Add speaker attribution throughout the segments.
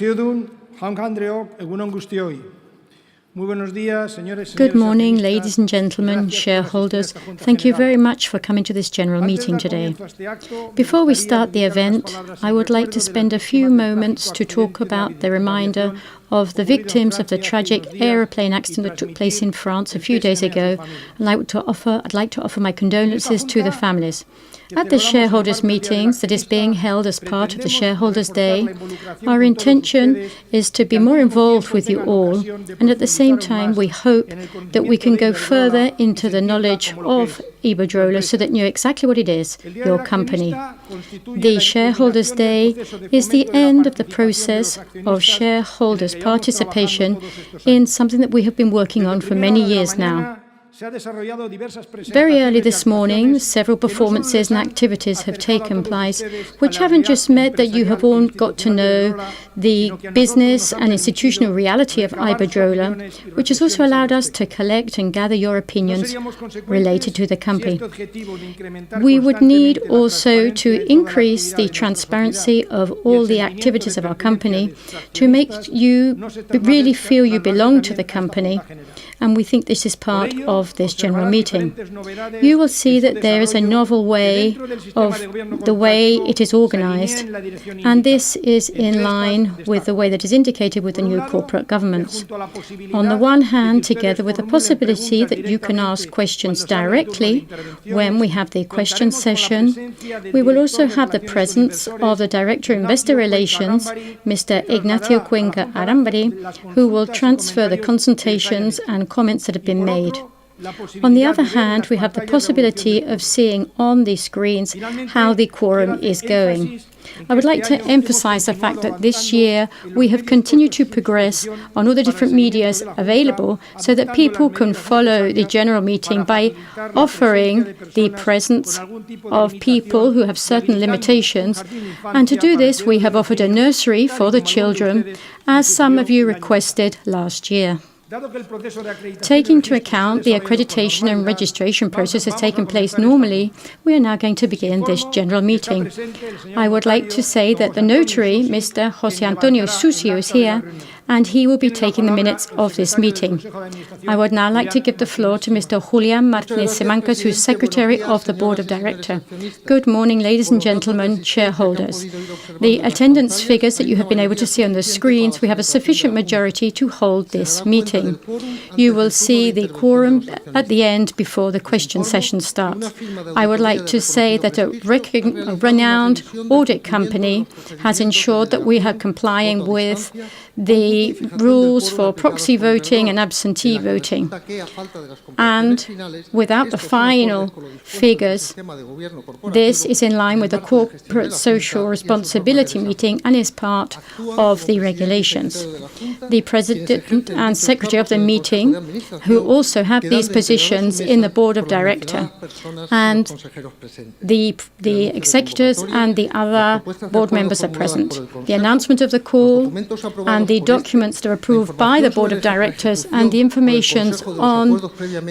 Speaker 1: Good morning, ladies and gentlemen, shareholders. Thank you very much for coming to this general meeting today. Before we start the event, I would like to spend a few moments to talk about the reminder of the victims of the tragic aeroplane accident that took place in France a few days ago. I'd like to offer my condolences to the families. At the shareholders' meetings that is being held as part of the Shareholders' Day, our intention is to be more involved with you all, and at the same time we hope that we can go further into the knowledge of Iberdrola so that you know exactly what it is, your company. The Shareholders' Day is the end of the process of shareholders' participation in something that we have been working on for many years now. Very early this morning, several performances and activities have taken place, which haven't just meant that you have all got to know the business and institutional reality of Iberdrola, which has also allowed us to collect and gather your opinions related to the company. We would need also to increase the transparency of all the activities of our company to make you really feel you belong to the company. And we think this is part of this general meeting. You will see that there is a novel way of the way it is organized, and this is in line with the way that is indicated with the new corporate governance. On the one hand, together with the possibility that you can ask questions directly when we have the question session, we will also have the presence of the Director of Investor Relations, Mr. Ignacio Cuenca Arambari, who will transfer the consultations and comments that have been made. On the other hand, we have the possibility of seeing on the screens how the quorum is going. I would like to emphasize the fact that this year we have continued to progress on all the different medias available so that people can follow the general meeting by offering the presence of people who have certain limitations. And to do this, we have offered a nursery for the children, as some of you requested last year. Taking into account the accreditation and registration process has taken place normally, we are now going to begin this general meeting. I would like to say that the notary, Mr. José Antonio Sucio, is here, and he will be taking the minutes of this meeting. I would now like to give the floor to Mr. Julián Martínez Simancas, who is Secretary of the Board of Directors. Good morning, ladies and gentlemen, shareholders. The attendance figures that you have been able to see on the screens, we have a sufficient majority to hold this meeting. You will see the quorum at the end before the question session starts. I would like to say that a renowned audit company has ensured that we are complying with the rules for proxy voting and absentee voting. And without the final figures, this is in line with the Corporate Social Responsibility meeting and is part of the regulations. The President and Secretary of the meeting, who also have these positions in the Board of Directors, and the executives and the other board members are present. The announcement of the call and the documents that are approved by the Board of Directors and the information on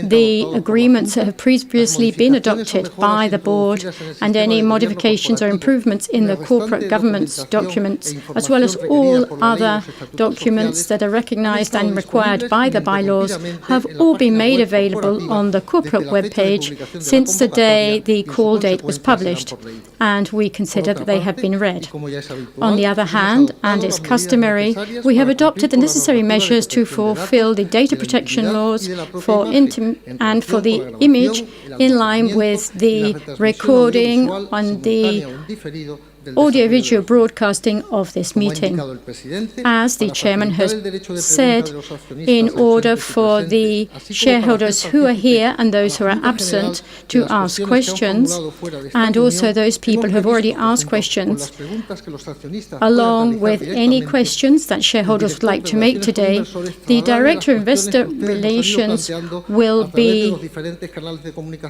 Speaker 1: the agreements that have previously been adopted by the Board and any modifications or improvements in the corporate governance documents, as well as all other documents that are recognized and required by the bylaws, have all been made available on the corporate webpage since the day the call date was published, and we consider that they have been read. On the other hand, and it's customary, we have adopted the necessary measures to fulfill the data protection laws and for the image in line with the recording on the audio-visual broadcasting of this meeting. As the Chairman has said, in order for the shareholders who are here and those who are absent to ask questions, and also those people who have already asked questions, along with any questions that shareholders would like to make today, the Director of Investor Relations will be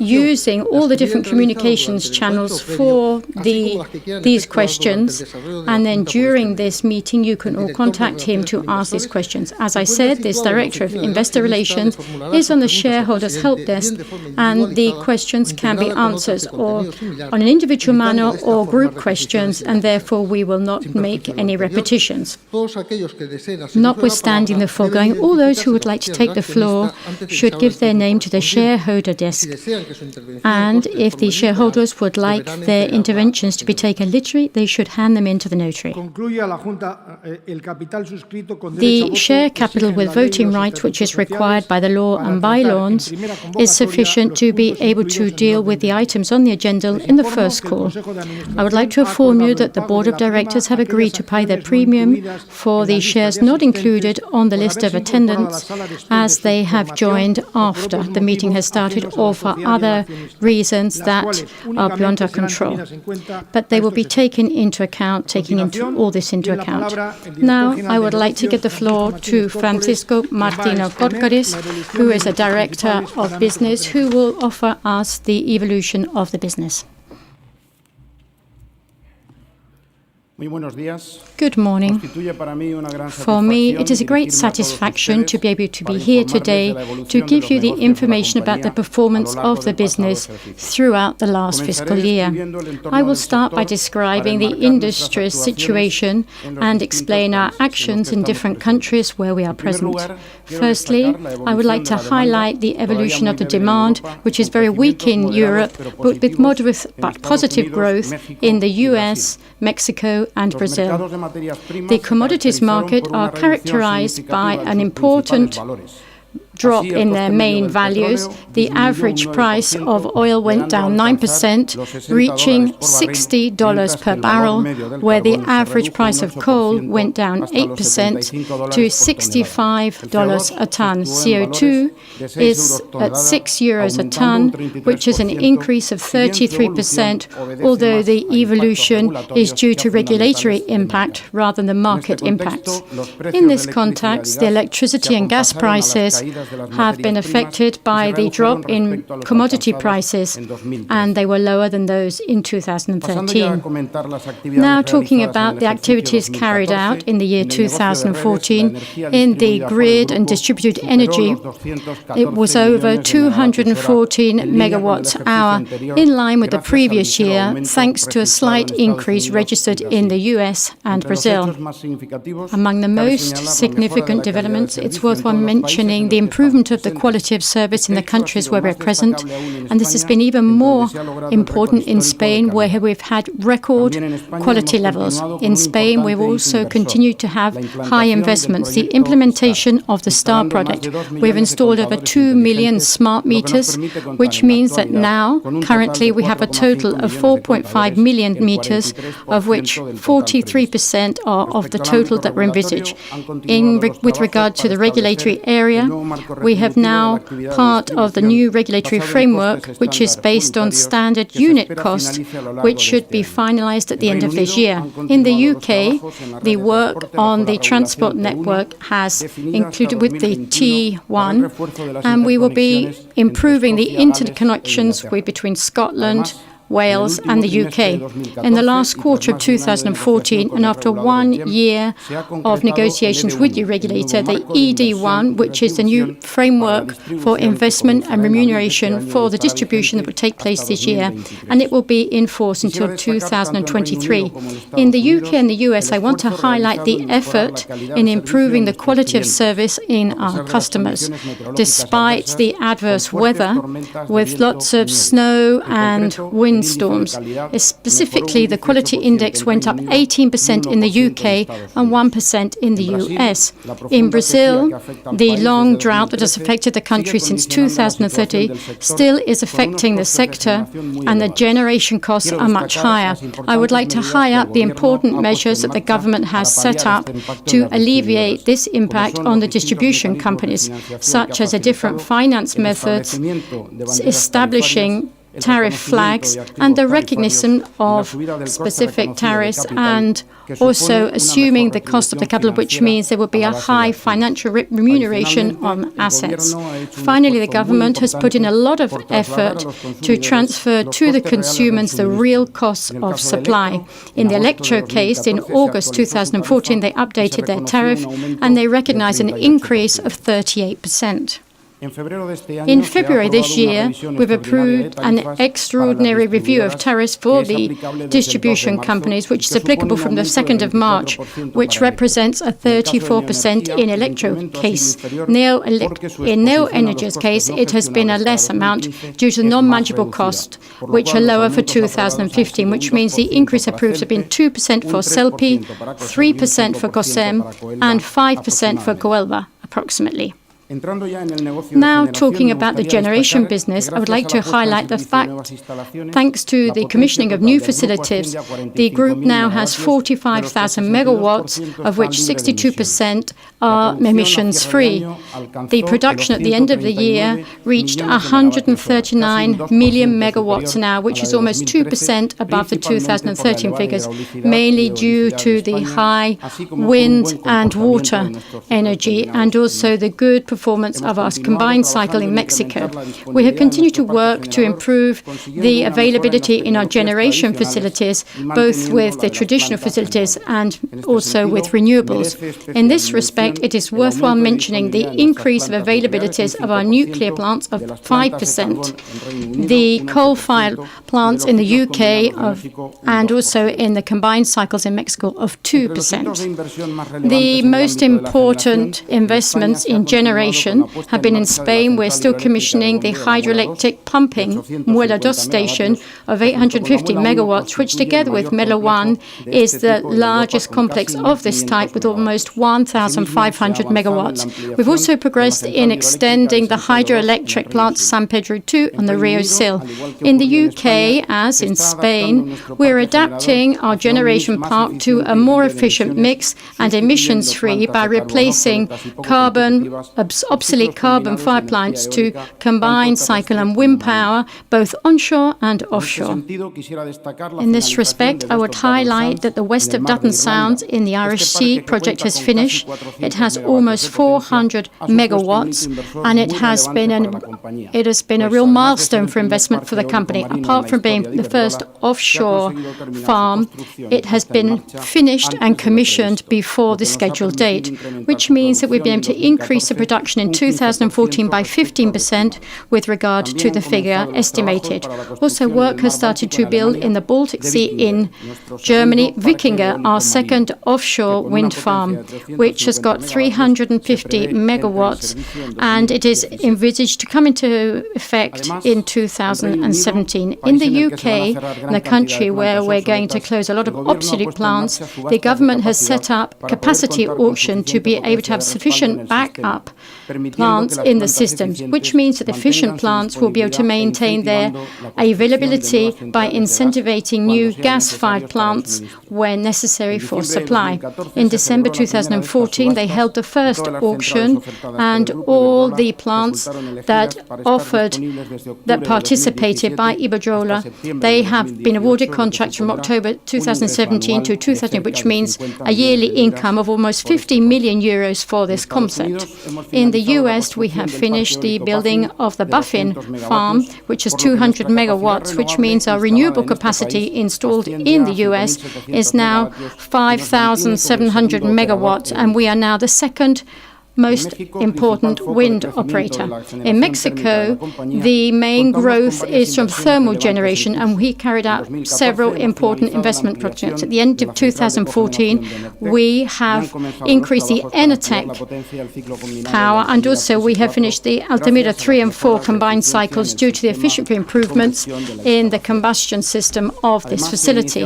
Speaker 1: using all the different communications channels for these these questions, and then during this meeting you can all contact him to ask these questions. As I said, this Director of Investor Relations is on the Shareholders Help Desk, and the questions can be answered or on an individual manner or group questions, and therefore we will not make any repetitions. Notwithstanding the foregoing, all those who would like to take the floor should give their name to the shareholder desk, and if the shareholders would like their interventions to be taken literally, they should hand them in to the notary. The share capital with voting rights, which is required by the law and bylaws, is sufficient to be able to deal with the items on the agenda in the first call. I would like to inform you that the Board of Directors have agreed to pay their premium for the shares not included on the list of attendants, as they have joined after the meeting has started or for other reasons that are beyond our control. But they will be taking all this into account. Now, I would like to give the floor to Francisco Martino Córcoles, who is a Director of Business, who will offer us the evolution of the business. Good morning. For me, it is a great satisfaction to be able to be here today to give you the information about the performance of the business throughout the last fiscal year. I will start by describing the industry's situation and explain our actions in different countries where we are present. Firstly, I would like to highlight the evolution of the demand, which is very weak in Europe, but with moderate but positive growth in the US, Mexico, and Brazil. The commodities market are characterized by an important drop in their main values. The average price of oil went down 9%, reaching $60 per barrel, where the average price of coal went down 8% to $65 a ton. CO2 is at €6 a ton, which is an increase of 33%, although the evolution is due to regulatory impact rather than market impacts. In this context, the electricity and gas prices have been affected by the drop in commodity prices, and they were lower than those in 2013. Now, talking about the activities carried out in the year 2014 in the grid and distributed energy, it was over 214 megawatts hour, in line with the previous year, thanks to a slight increase registered in the US and Brazil. Among the most significant developments, it's worthwhile mentioning the improvement of the quality of service in the countries where we're present, and this has been even more important in Spain, where we've had record quality levels. In Spain, we've also continued to have high investments. The implementation of the STAR project, we've installed over 2 million smart meters, which means that now, currently, we have a total of 4.5 million meters, of which 43% are of the total that were envisaged. With regard to the regulatory area, we have now part of the new regulatory framework, which is based on standard unit cost, which should be finalized at the end of this year. In the UK, the work on the transport network has included with the T1, and we will be improving the interconnections between Scotland, Wales and the UK. In the last quarter of 2014, and after 1 year of negotiations with the regulator, the ED1, which is the new framework for investment and remuneration for the distribution that will take place this year, and it will be in force until 2023. In the UK and the US, I want to highlight the effort in improving the quality of service in our customers. Despite the adverse weather, with lots of snow and windstorms, specifically the quality index went up 18% in the UK and 1% in the US. In Brazil, the long drought that has affected the country since 2030 still is affecting the sector, and the generation costs are much higher. I would like to highlight the important measures that the government has set up to alleviate this impact on the distribution companies, such as a different finance methods, establishing tariff flags and the recognition of specific tariffs, and also assuming the cost of the capital, which means there will be a high financial remuneration on assets. Finally, the government has put in a lot of effort to transfer to the consumers the real costs of supply. In the electro case, in August 2014, they updated their tariff and they recognized an increase of 38%. In February this year, we've approved an extraordinary review of tariffs for the distribution companies, which is applicable from the 2nd of March, which represents a 34% in electro case. In Neo Energy's case, it has been a less amount due to non-manageable costs, which are lower for 2015, which means the increase approved have been 2% for CELPI, 3% for COSEM, and 5% for Coelba, approximately. Now, talking about the generation business, I would like to highlight the fact, thanks to the commissioning of new facilities, the group now has 45,000 megawatts, of which 62% are emissions-free. The production at the end of the year reached 139 million megawatts an hour, which is almost 2% above the 2013 figures, mainly due to the high wind and water energy, and also the good performance of our combined cycle in Mexico. We have continued to work to improve the availability in our generation facilities, both with the traditional facilities and also with renewables. In this respect, it is worthwhile mentioning the increase of availabilities of our nuclear plants of 5%, the coal-fired plants in the UK and also in the combined cycles in Mexico of 2%. The most important investments in generation have been in Spain. We're still commissioning the hydroelectric pumping Muela 2 station of 850 megawatts, which together with Melo 1 is the largest complex of this type with almost 1,500 megawatts. We've also progressed in extending the hydroelectric plant San Pedro 2 on the Rio Sil. In the UK, as in Spain, we're adapting our generation park to a more efficient mix and emissions-free by replacing obsolete carbon-fired plants to combined cycle and wind power, both onshore and offshore. In this respect, I would highlight that the west of Dutton Sound in the Irish Sea project has finished. It has almost 400 megawatts, and it has been a real milestone for investment for the company. Apart from being the first offshore farm, it has been finished and commissioned before the scheduled date, which means that we've been able to increase the production in 2014 by 15% with regard to the figure estimated. Also, work has started to build in the Baltic Sea in Germany, Wikinger, our second offshore wind farm, which has got 350 megawatts, and it is envisaged to come into effect in 2017. In the UK, in the country where we're going to close a lot of obsolete plants, the government has set up capacity auction to be able to have sufficient backup plants in the systems, which means that efficient plants will be able to maintain their availability by incentivizing new gas-fired plants when necessary for supply. In December 2014, they held the first auction, and all the plants that participated by Iberdrola, they have been awarded contracts from October 2017 to 2000, which means a yearly income of almost 50 million euros for this concept. In the US, we have finished the building of the Buffin farm, which is 200 megawatts, which means our renewable capacity installed in the US is now 5,700 megawatts, and we are now the second most important wind operator. In Mexico, the main growth is from thermal generation, and we carried out several important investment projects. At the end of 2014, we have increased the Enatec power, and also we have finished the Altamira 3 and 4 combined cycles due to the efficiency improvements in the combustion system of this facility.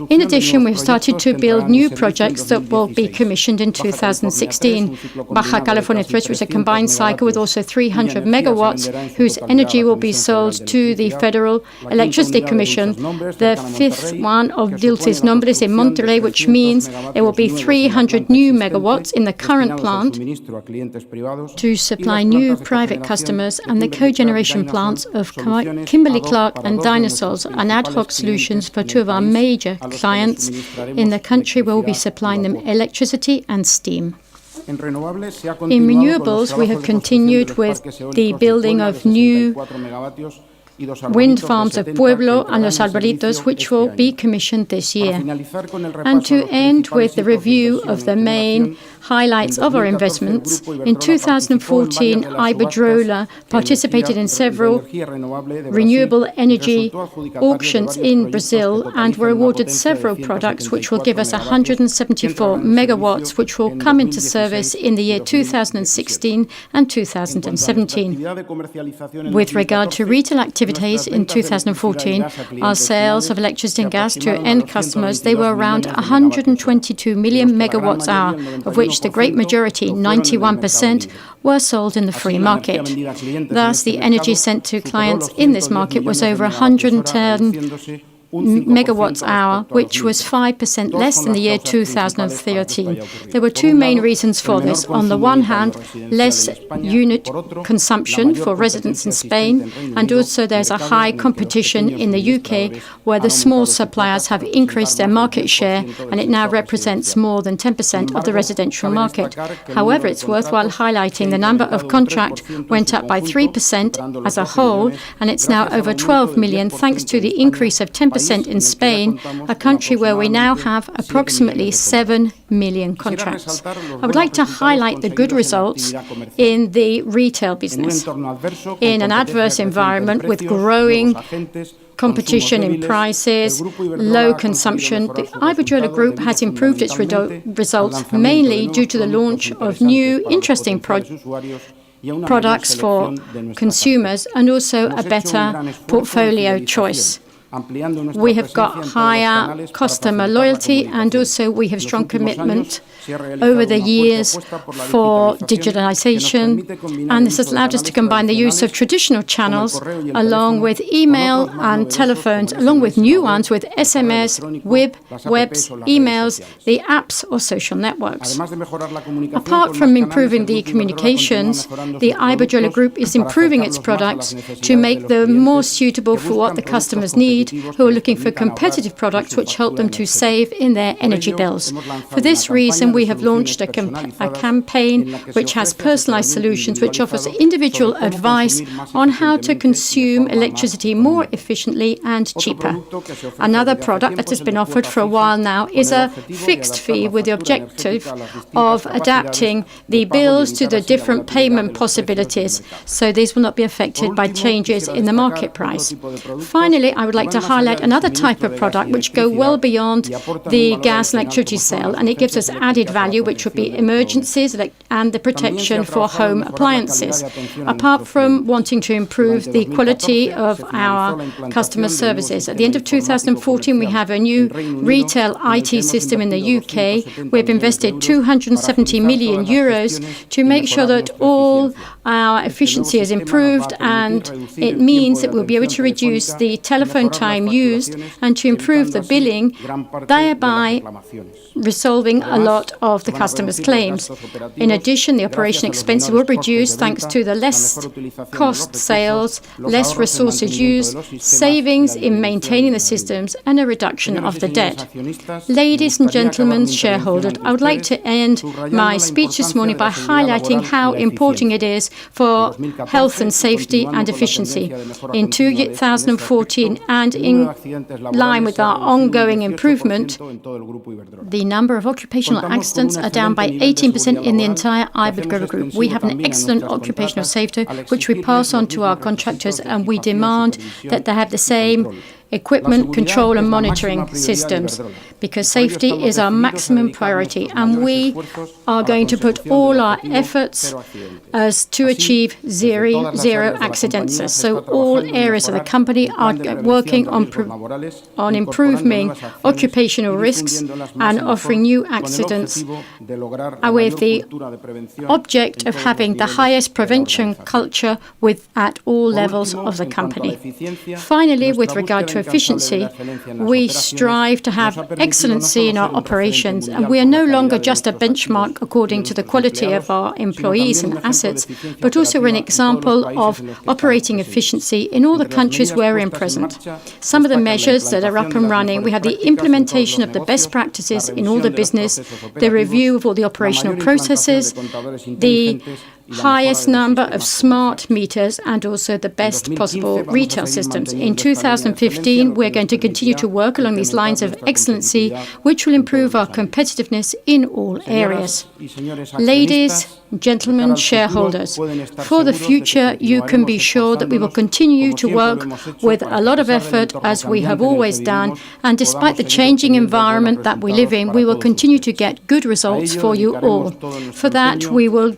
Speaker 1: In addition, we've started to build new projects that will be commissioned in 2016. Baja Baja California 3, which is a combined cycle with also 300 megawatts, whose energy will be sold to the Federal Electricity Commission. The fifth one of Dulces Nombres in Monterrey, which means there will be 300 new megawatts in the current plant to supply new private customers, and the cogeneration plants of Kimberly-Clark and Dinosaurs, an ad hoc solutions for two of our major clients in the country where we'll be supplying them electricity and steam. In renewables, we have continued with the building of new wind farms of Pueblo and Los Arbolitos, which will be commissioned this year. And to end with the review of the main highlights of our investments, in 2014, Iberdrola participated in several renewable energy auctions in Brazil and were awarded several products which will give us 174 megawatts, which will come into service in the year 2016 and 2017. With regard to retail activities in 2014, our sales of electricity and gas to end customers, they were around 122 million megawatts hour, of which the great majority, 91%, were sold in the free market. Thus, the energy sent to clients in this market was over 110 megawatts hour, which was 5% less than the year 2013. There were two main reasons for this. On the one hand, less unit consumption for residents in Spain, and also there's a high competition in the UK, where the small suppliers have increased their market share, and it now represents more than 10% of the residential market. However, it's worthwhile highlighting the number of contracts went up by 3% as a whole, and it's now over 12 million, thanks to the increase of 10% in Spain, a country where we now have approximately 7 million contracts. I would like to highlight the good results in the retail business. In an adverse environment with growing competition in prices, low consumption, the Iberdrola Group has improved its results mainly due to the launch of new interesting products for consumers and also a better portfolio choice. We have got higher customer loyalty, and also we have strong commitment over the years for digitalization, and this has allowed us to combine the use of traditional channels along with email and telephones, along with new ones with SMS, webs, emails, the apps or social networks. Apart from improving the communications, the Iberdrola Group is improving its products to make them more suitable for what the customers need, who are looking for competitive products which help them to save in their energy bills. For this reason, we have launched a campaign which has personalized solutions, which offers individual advice on how to consume electricity more efficiently and cheaper. Another product that has been offered for a while now is a fixed fee with the objective of adapting the bills to the different payment possibilities, so these will not be affected by changes in the market price. Finally, I would like to highlight another type of product which go well beyond the gas and electricity sale, and it gives us added value, which would be emergencies and the protection for home appliances. Apart from wanting to improve the quality of our customer services, at the end of 2014 we have a new retail IT system in the UK. We've invested 270 million euros to make sure that all our efficiency is improved, and it means that we'll be able to reduce the telephone time used and to improve the billing, thereby resolving a lot of the customers' claims. In addition, the operation expenses will reduce thanks to the less cost sales, less resources used, savings in maintaining the systems, and a reduction of the debt. Ladies and gentlemen, shareholders, I would like to end my speech this morning by highlighting how important it is for health and safety and efficiency. In 2014, and in line with our ongoing improvement, the number of occupational accidents are down by 18% in the entire Iberdrola Group. We have an excellent occupational safety, which we pass on to our contractors, and we demand that they have the same equipment, control and monitoring systems, because safety is our maximum priority, and we are going to put all our efforts as to achieve zero accidents. So all areas of the company are working on improving occupational risks and offering new accidents with the object of having the highest prevention culture at all levels of the company. Finally, with regard to efficiency, we strive to have excellency in our operations, and we are no longer just a benchmark according to the quality of our employees and assets, but also an example of operating efficiency in all the countries where we're present. Some of the measures that are up and running: we have the implementation of the best practices in all the business, the review of all the operational processes, the highest number of smart meters, and also the best possible retail systems. In 2015, we're going to continue to work along these lines of excellency, which will improve our competitiveness in all areas. Ladies, gentlemen, shareholders, for the future, you can be sure that we will continue to work with a lot of effort, as we have always done, and despite the changing environment that we live in, we will continue to get good results for you all. For that, we will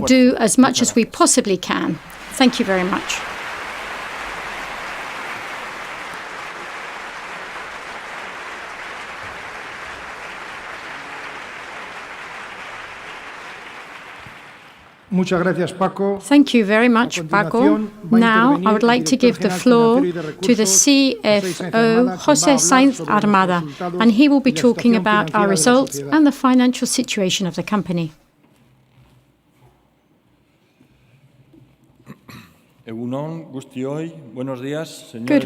Speaker 1: do as much as we possibly can. Thank you very much. Thank you very much, Paco. Now, I would like to give the floor to the CFO, José Sáenz Armada, and he will be talking about our results and the financial situation of the company. Good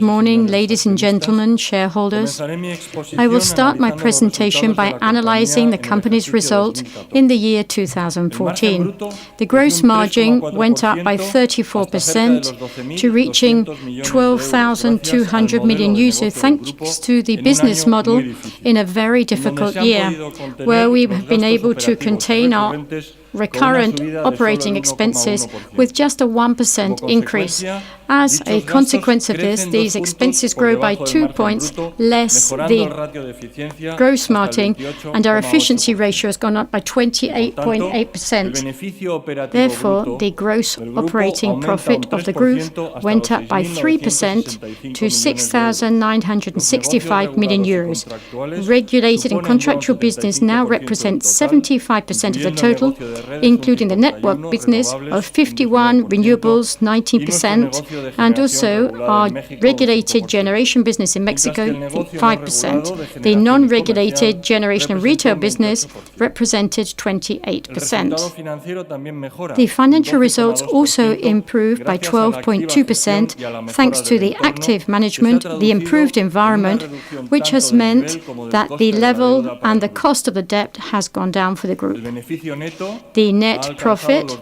Speaker 1: morning, ladies and gentlemen, shareholders. I will start my presentation by analyzing the company's result in the year 2014. The gross margin went up by 34% to reaching 12,200 million euros, thanks to the business model in a very difficult year, where we have been able to contain our recurrent operating expenses with just a 1% increase. As a consequence of this, these expenses grow by 2 points less the gross margin, and our efficiency ratio has gone up by 28.8%. Therefore, the gross operating profit of the group went up by 3% to 6,965 million euros. Regulated and contractual business now represents 75% of the total, including the network business of 51, renewables 19%, and also our regulated generation business in Mexico 5%. The non-regulated generation and retail business represented 28%. The financial results also improved by 12.2% thanks to the active management, the improved environment, which has meant that the level and the cost of the debt has gone down for the group. The net profit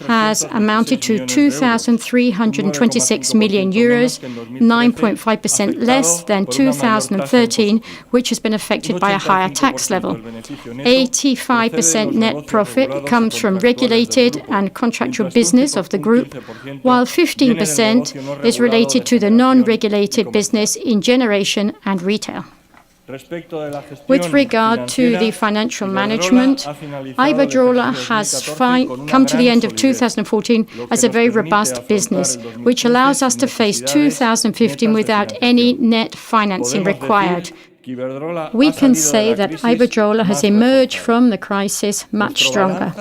Speaker 1: has amounted to 2,326 million euros, 9.5% less than 2013, which has been affected by a higher tax level. 85% net profit comes from regulated and contractual business of the group, while 15% is related to the non-regulated business in generation and retail. With regard to the financial management, Iberdrola has come to the end of 2014 as a very robust business, which allows us to face 2015 without any net financing required. We can say that Iberdrola has emerged from the crisis much stronger.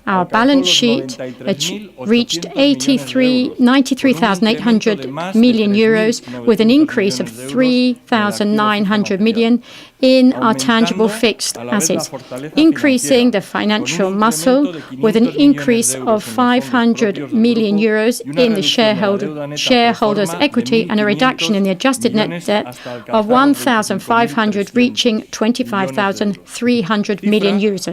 Speaker 1: Our balance sheet reached 93,800 million euros, with an increase of 3,900 million in our tangible fixed assets, increasing the financial muscle with an increase of 500 million euros in the shareholders' equity and a reduction in the adjusted net debt of 1,500, reaching 25,300 million euros.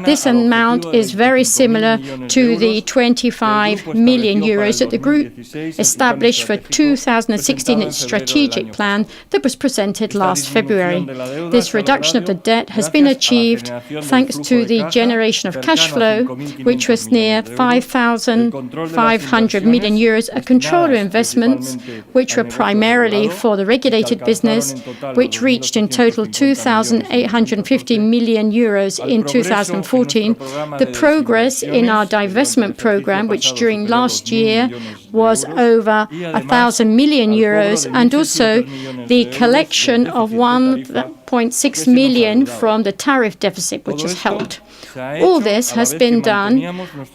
Speaker 1: This amount is very similar to the 25 million euros that the group established for 2016 its strategic plan that was presented last February. This reduction of the debt has been achieved thanks to the generation of cash flow, which was near 5,500 million euros, a control of investments, which were primarily for the regulated business, which reached in total 2,850 million euros in 2014. The progress in our divestment program, which during last year was over 1,000 million euros, and also the collection of 1.6 million from the tariff deficit, which has helped. All this has been done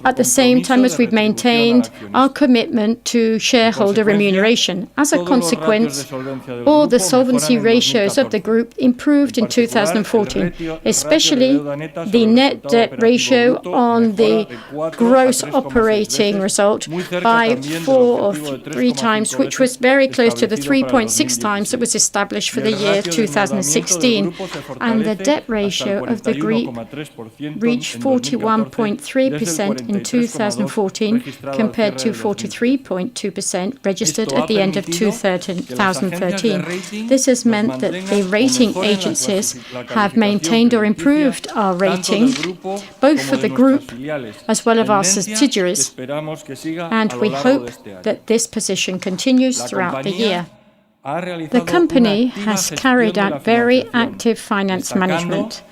Speaker 1: at the same time as we've maintained our commitment to shareholder remuneration. As a consequence, all the solvency ratios of the group improved in 2014, especially the net debt ratio on the gross operating result by 4 or 3 times, which was very close to the 3.6 times that was established for the year 2016. And the debt ratio of the group reached 41.3% in 2014 compared to 43.2% registered at the end of 2013. This has meant that the rating agencies have maintained or improved our rating, both for the group as well as our subsidiaries, and we hope that this position continues throughout the year. The company has carried out very active finance management.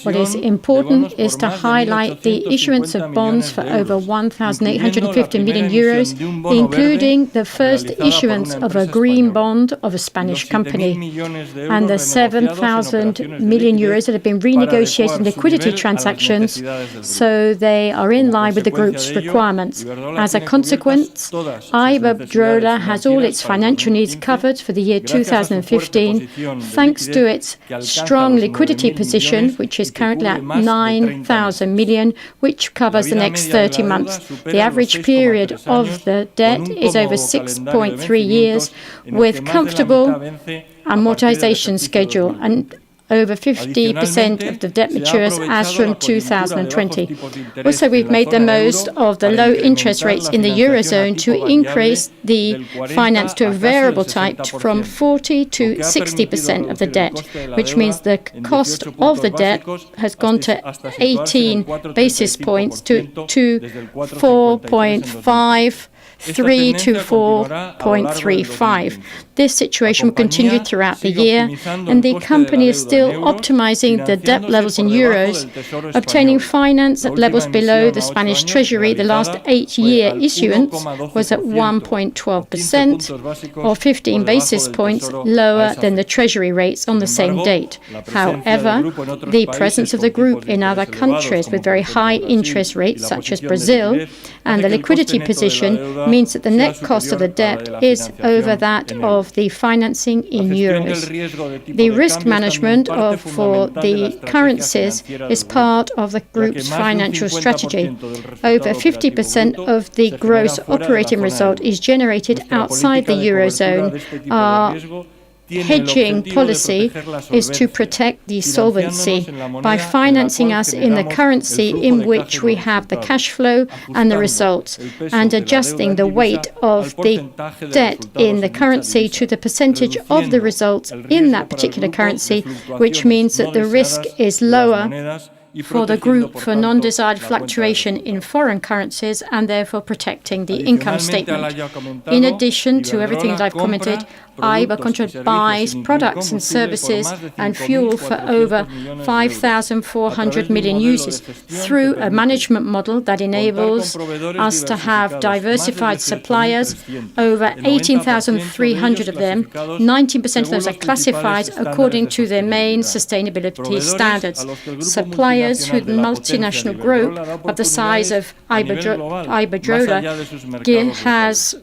Speaker 1: What is important is to highlight the issuance of bonds for over 1,850 million euros, including the first issuance of a green bond of a Spanish company, and the 7,000 million euros that have been renegotiated in liquidity transactions, so they are in line with the group's requirements. As a consequence, Iberdrola has all its financial needs covered for the year 2015, thanks to its strong liquidity position, which is currently at 9,000 million, which covers the next 30 months. The average period of the debt is over 6.3 years, with comfortable amortization schedule, and over 50% of the debt matures as from 2020. Also, we've made the most of the low interest rates in the Eurozone to increase the finance to a variable type from 40 to 60% of the debt, which means the cost of the debt has gone to 18 basis points to 4.5. 3 to 4.35. This situation will continue throughout the year, and the company is still optimizing the debt levels in euros, obtaining finance at levels below the Spanish Treasury. The last 8-year issuance was at 1.12%, or 15 basis points lower than the Treasury rates on the same date. However, the presence of the group in other countries with very high interest rates, such as Brazil, and the liquidity position means that the net cost of the debt is over that of the financing in euros. The risk management for the currencies is part of the group's financial strategy. Over 50% of the gross operating result is generated outside the Eurozone. Our hedging policy is to protect the solvency by financing us in the currency in which we have the cash flow and the results, and adjusting the weight of the debt in the currency to the percentage of the results in that particular currency, which means that the risk is lower for the group for non-desired fluctuation in foreign currencies, and therefore protecting the income statement. In addition to everything that I've commented, Iberdrola buys products and services and fuel for over 5,400 million users through a management model that enables us to have diversified suppliers, over 18,300 of them. 19% of those are classified according to their main sustainability standards. Suppliers who the multinational group of the size of Iberdrola has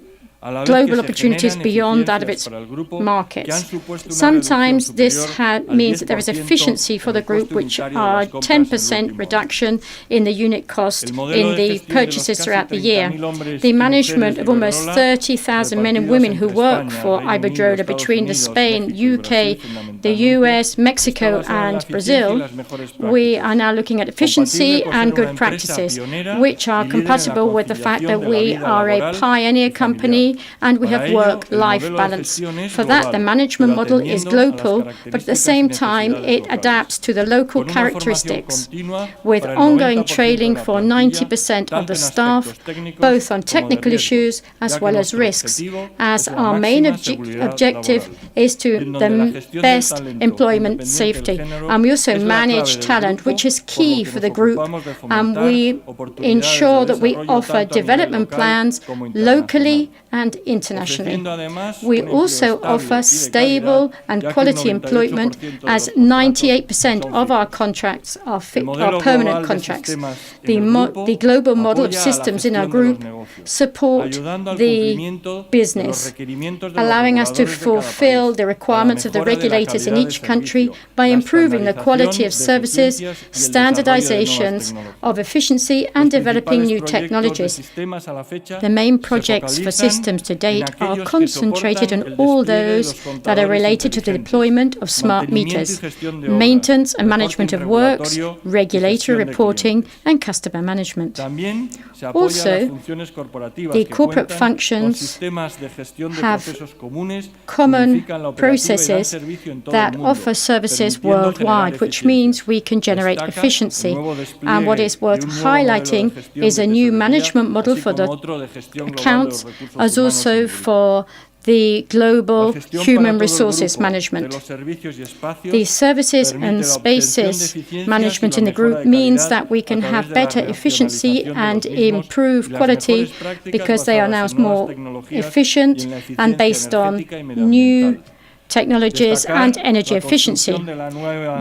Speaker 1: global opportunities beyond that of its markets. Sometimes this means that there is efficiency for the group, which are 10% reduction in the unit cost in the purchases throughout the year. The management of almost 30,000 men and women who work for Iberdrola between Spain, UK, the US, Mexico and Brazil, we are now looking at efficiency and good practices, which are compatible with the fact that we are a pioneer company autonomy, and we have work-life balance. For that, the management model is global, but at the same time, it adapts to the local characteristics, with ongoing training for 90% of the staff, both on technical issues as well as risks, as our main objective is to the best employment safety. And we also manage talent, which is key for the group, and we ensure that we offer development plans locally and internationally. We also offer stable and quality employment, as 98% of our contracts are permanent contracts. The global model of systems in our group support the business, allowing us to fulfill the requirements of the regulators in each country by improving the quality of services, standardizations of efficiency, and developing new technologies. The main projects for systems to date are concentrated on all those that are related to the deployment of smart meters, maintenance and management of works, regulatory reporting, and customer management. Also, the corporate functions have common processes that offer services worldwide, which means we can generate efficiency. And what is worth highlighting is a new management model for the accounts, as also for the global human resources management. The services and spaces management in the group means that we can have better efficiency and improve quality because they are now more efficient and based on new technologies and energy efficiency.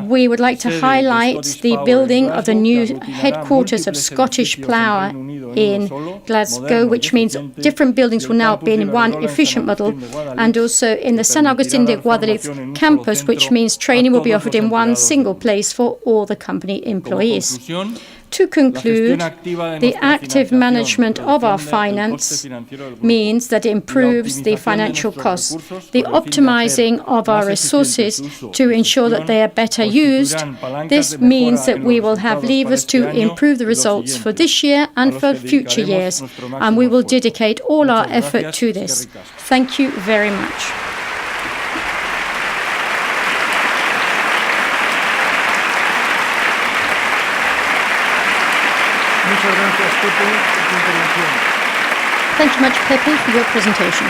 Speaker 1: We would like to highlight the building of the new headquarters of Scottish Power in Glasgow, which means different buildings will now be in one efficient model, and also in the San Agustín de Guadalix campus, which means training will be offered in one single place for all the company employees. To conclude, the active management of our finance means that it improves the financial costs. The optimizing of our resources to ensure that they are better used, this means that we will have levers to improve the results for this year and for future years, and we will dedicate all our effort to this. Thank you very much. Thank you much, Pepe, for your presentation.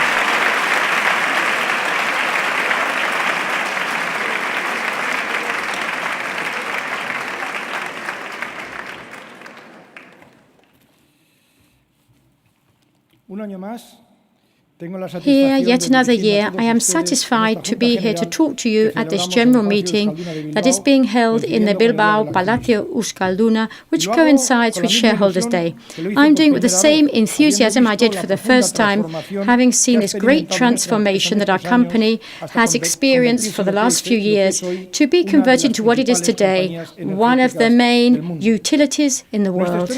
Speaker 1: Here, yet another year, I am satisfied to be here to talk to you at this general meeting that is being held in the Bilbao Palacio Euskalduna, which coincides with Shareholders Day. I'm doing it with the same enthusiasm I did for the first time, having seen this great transformation that our company has experienced for the last few years to be converted into what it is today, one of the main utilities in the world.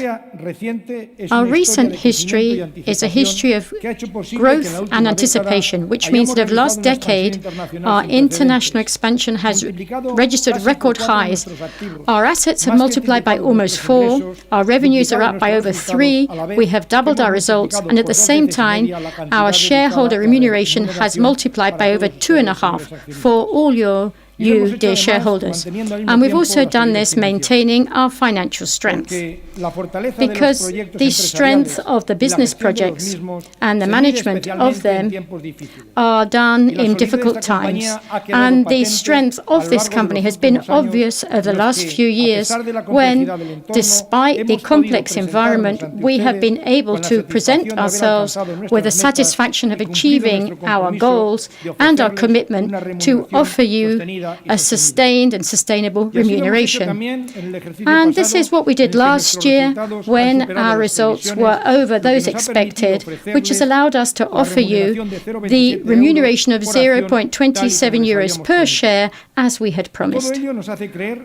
Speaker 1: Our recent history is a history of growth and anticipation, which means that over the last decade, our international expansion has registered record highs. Our assets have multiplied by almost 4, our revenues are up by over 3, we have doubled our results, and at the same time, our shareholder remuneration has multiplied by over 2.5 for all you, dear shareholders. And we've also done this maintaining our financial strength, because the strength of the business projects and the management of them are done in difficult times. And the strength of this company has been obvious over the last few years when, despite the complex environment, we have been able to present ourselves with the satisfaction of achieving our goals and our commitment to offer you a sustained and sustainable remuneration. And this is what we did last year when our results were over those expected, which has allowed us to offer you the remuneration of 0.27 euros per share as we had promised.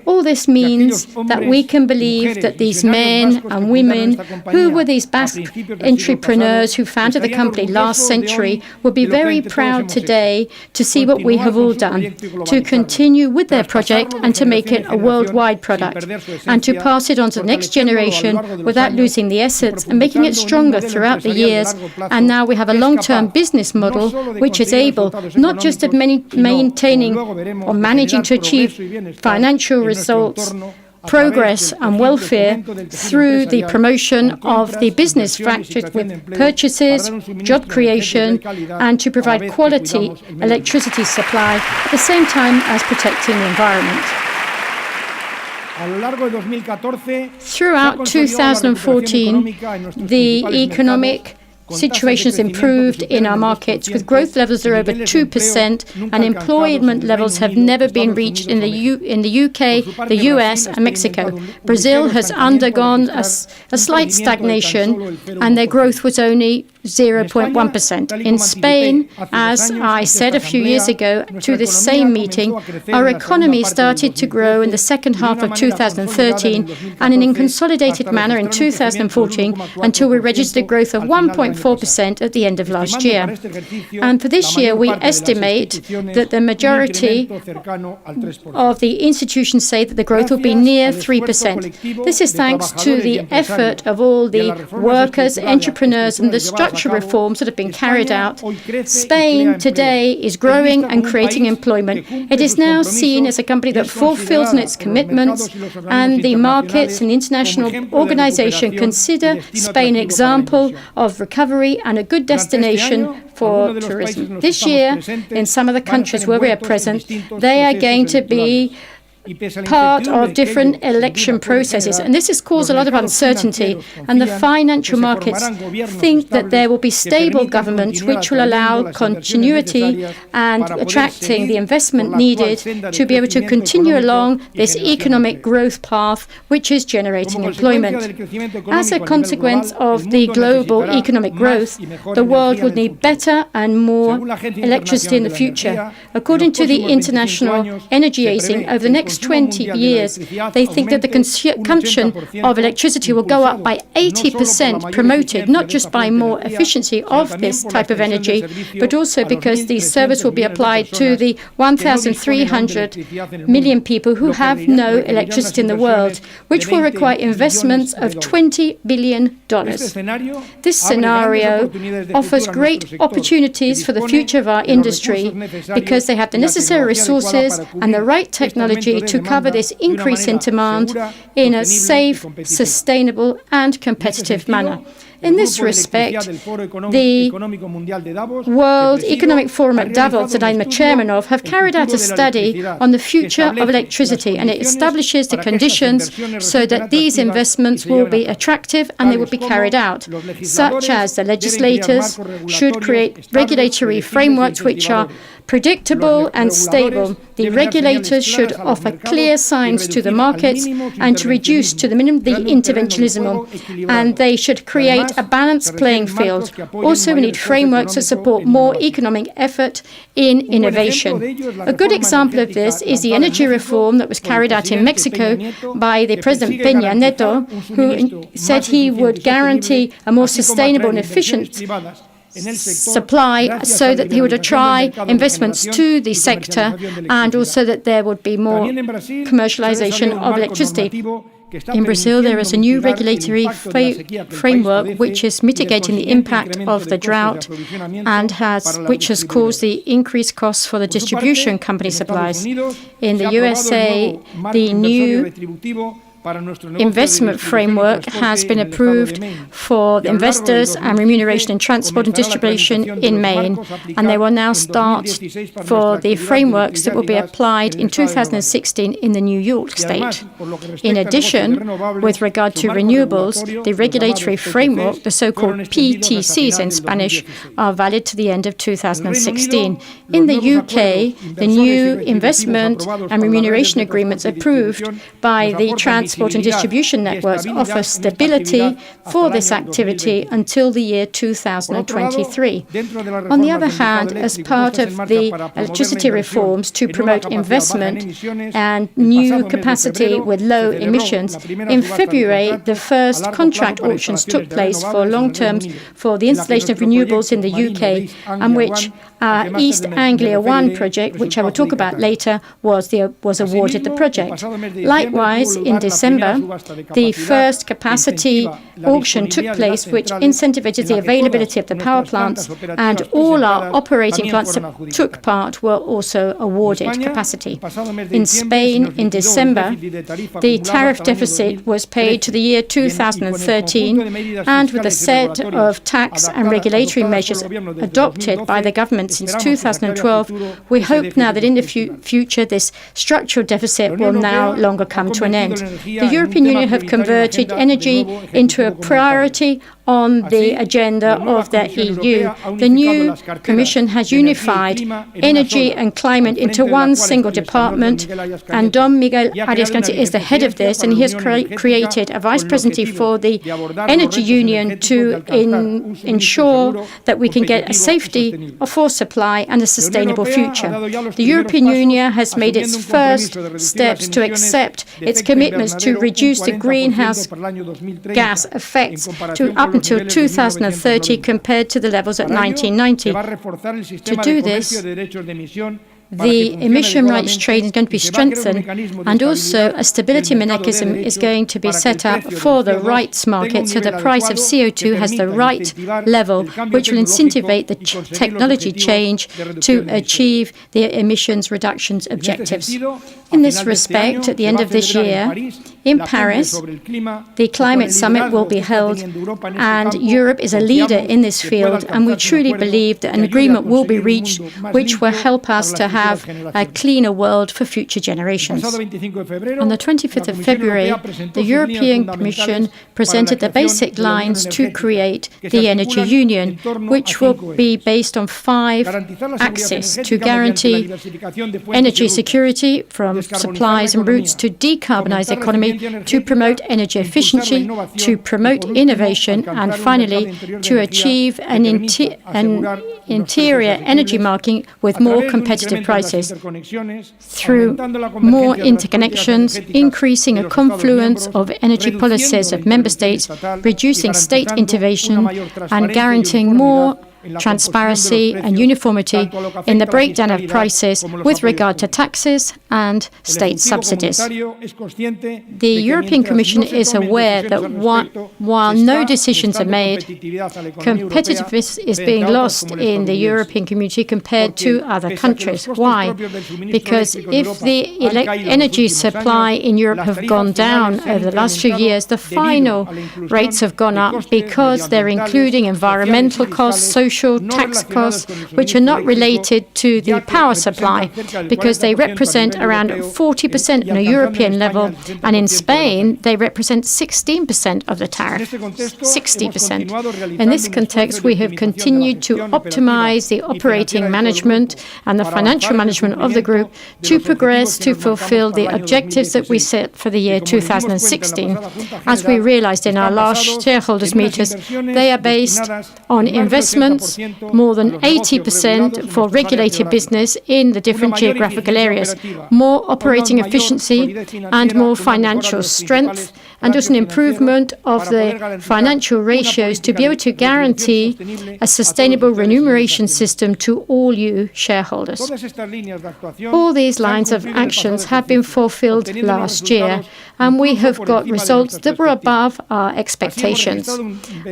Speaker 1: All this means that we can believe that these men and women who were these Basque entrepreneurs who founded the company last century will be very proud today to see what we have all done, to continue continue with their project and to make it a worldwide product, and to pass it on to the next generation without losing the essence and making it stronger throughout the years. And now we have a long-term business model which is able not just of maintaining or managing to achieve financial results, progress and welfare through the promotion of the business factors with purchases, job creation, and to provide quality electricity supply at the same time as protecting the environment. Throughout 2014, the economic situation has improved in our markets, with growth levels that are over 2%, and employment levels have never been reached in the UK, the US, and Mexico. Brazil has undergone a slight stagnation, and their growth was only 0.1%. In Spain, as I said a few years ago to this same meeting, our economy started to grow in the second half of 2013 and in a consolidated manner in 2014 until we registered growth of 1.4% at the end of last year. And for this year, we estimate that the majority of the institutions say that the growth will be near 3%. This is thanks to the effort of all the workers, entrepreneurs, and the structural reforms that have been carried out. Spain today is growing and creating employment. It is now seen as a country that fulfills its commitments, and the markets and the international organization consider Spain an example of recovery and a good destination for tourism. This year, in some of the countries where we are present, they are going to be part of different election processes, and this has caused a lot of uncertainty, and the financial markets think that there will be stable governments which will allow continuity and attracting the investment needed to be able to continue along this economic growth path which is generating employment. As a consequence of the global economic growth, the world will need better and more electricity in the future. According to the International Energy Agency, over the next 20 years, they think that the consumption of electricity will go up by 80%, promoted not just by more efficiency of this type of energy, but also because the service will be applied to the 1,300 million people who have no electricity in the world, which will require investments of $20 billion. This scenario offers great opportunities for the future of our industry because they have the necessary resources and the right technology to cover this increase in demand in a safe, sustainable, and competitive manner. In this respect, the World Economic Forum at Davos, that I'm the chairman of, have carried out a study on the future of electricity, and it establishes the conditions so that these investments will be attractive and they will be carried out, such as the legislators should create regulatory frameworks which are predictable and stable. The regulators should offer clear signs to the markets and to reduce to the minimum the interventionism, and they should create a balanced playing field. Also, we need frameworks to support more economic effort in innovation. A good example of this is the energy reform that was carried out in Mexico by the President Peña Nieto, who said he would guarantee a more sustainable and efficient supply so that he would attract investments to the sector and also that there would be more commercialization of electricity. In Brazil, there is a new regulatory framework which is mitigating the impact of the drought and which has caused the increased costs for the distribution company supplies. In the USA, the new investment framework has been approved for investors and remuneration in transport and distribution in Maine, and they will now start for the frameworks that will be applied in 2016 in the New York state. In addition, with regard to renewables, the regulatory framework, the so-called PTCs in Spanish, are valid to the end of 2016. In the UK, the new investment and remuneration agreements approved by the Transport transport and distribution networks offer stability for this activity until the year 2023. On the other hand, as part of the electricity reforms to promote investment and new capacity with low emissions, in February, the first contract auctions took place for long-term for the installation of renewables in the UK, and which East Anglia ONE project, which I will talk about later, was awarded the project. Likewise, in December, the first capacity auction took place, which incentivized the availability of the power plants, and all our operating plants that took part were also awarded capacity. In Spain, in December, the tariff deficit was paid to the year 2013, and with a set of tax and regulatory measures adopted by the government since 2012, we hope now that in the future this structural deficit will no longer come to an end. The European Union have converted energy into a priority on the agenda of the EU. The new Commission has unified energy and climate into one single department, and Don Miguel Arias-Cañete is the head of this, and he has created a vice presidency for the Energy Union to ensure that we can get a safety for supply and a sustainable future. The European Union has made its first steps to accept its commitments to reduce the greenhouse gas effects to up until 2030 compared to the levels at 1990. To do this, the emission rights trade is going to be strengthened, and also a stability mechanism is going to be set up for the rights market, so the price of CO2 has the right level, which will incentivize the technology change to achieve the emissions reductions objectives. In this respect, at the end of this year, in Paris, the climate summit will be held, and Europe is a leader in this field, and we truly believe that an agreement will be reached which will help us to have a cleaner world for future generations. On the 25th of February, the European Commission presented the basic lines to create the Energy Union, which will be based on 5 axes to guarantee energy security from supplies and routes, to decarbonize the economy, to promote energy efficiency, to promote innovation, and finally to achieve an interior energy market with more competitive prices through more interconnections, increasing a confluence of energy policies of member states, reducing state intervention, and guaranteeing more transparency and uniformity in the breakdown of prices with regard to taxes and state subsidies. The European Commission is aware that while no decisions are made, competitiveness is being lost in the European community compared to other countries. Why? Because if the energy supply in Europe have gone down over the last few years, the final rates have gone up because they're including environmental costs, social tax costs, which are not related to the power supply, because they represent around 40% on a European level, and in Spain they represent 16% of the tariff. 60%. In this context, we have continued to optimize the operating management and the financial management of the group to progress to fulfill the objectives that we set for the year 2016. As we realized in our last shareholders meetings, they are based on investments, more than 80% for regulated business in the different geographical areas, more operating efficiency and more financial strength, and also an improvement of the financial ratios to be able to guarantee a sustainable remuneration system to all you shareholders. All these lines of actions have been fulfilled last year, and we have got results that were above our expectations.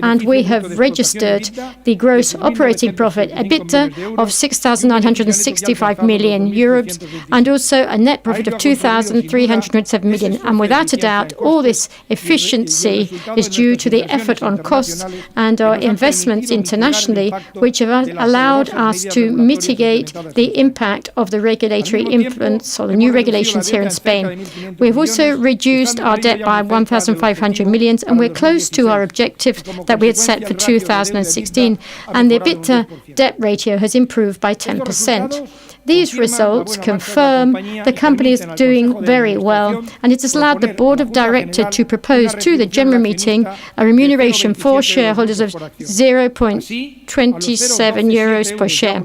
Speaker 1: And we have registered the gross operating profit, EBITDA, of 6,965 million euros, and also a net profit of 2,307 million. And without a doubt, all this efficiency is due to the effort on costs and our investments internationally, which have allowed us to mitigate the impact of the regulatory influence or the new regulations here in Spain. We have also reduced our debt by 1,500 million, and we're close to our objective that we had set for 2016, and the EBITDA debt ratio has improved by 10%. These results confirm the company is doing very well, and it has allowed the Board of Directors to propose to the General Meeting a remuneration for shareholders of 0.27 euros per share,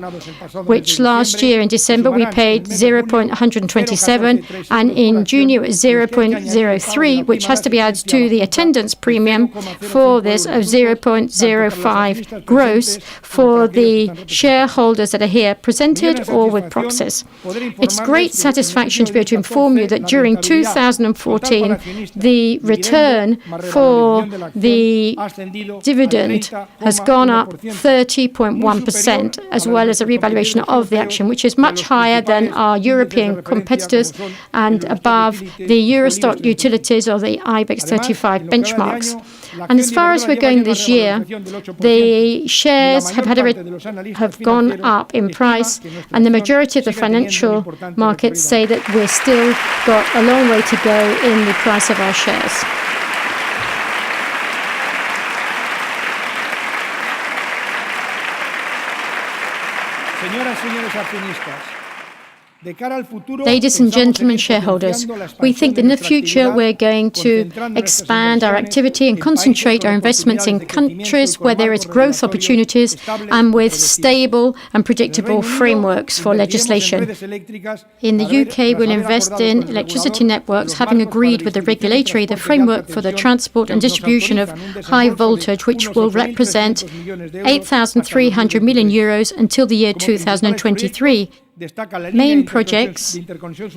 Speaker 1: which last year in December we paid 0.127, and in June it was 0.03, which has to be added to the attendance premium for this of 0.05 gross for the shareholders that are here presented or with proxies. It's great satisfaction to be able to inform you that during 2014, the return for the dividend has gone up 30.1%, as well as a revaluation of the action, which is much higher than our European competitors and above the Eurostock utilities or the IBEX 35 benchmarks. And as far as we're going this year, the shares have gone up in price, and the majority of the financial markets say that we're still got a long way to go in the price of our shares. Ladies and gentlemen, shareholders, we think that in the future we're going to expand our activity and concentrate our investments in countries where there is growth opportunities and with stable and predictable frameworks for legislation. In the UK, we'll invest in electricity networks, having agreed with the regulator the framework for the transport and distribution of high voltage, which will represent 8,300 million euros until the year 2023. Main projects,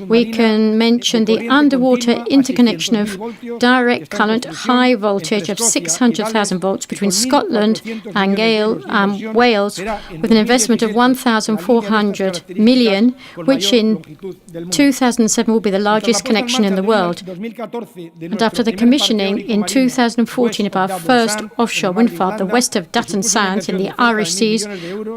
Speaker 1: we can mention the underwater interconnection of direct current high voltage of 600,000 volts between Scotland and Wales, with an investment of 1,400 million, which in 2007 will be the largest connection in the world. And after the commissioning in 2014 of our first offshore wind farm, the west of Dutton Sands in the Irish Seas,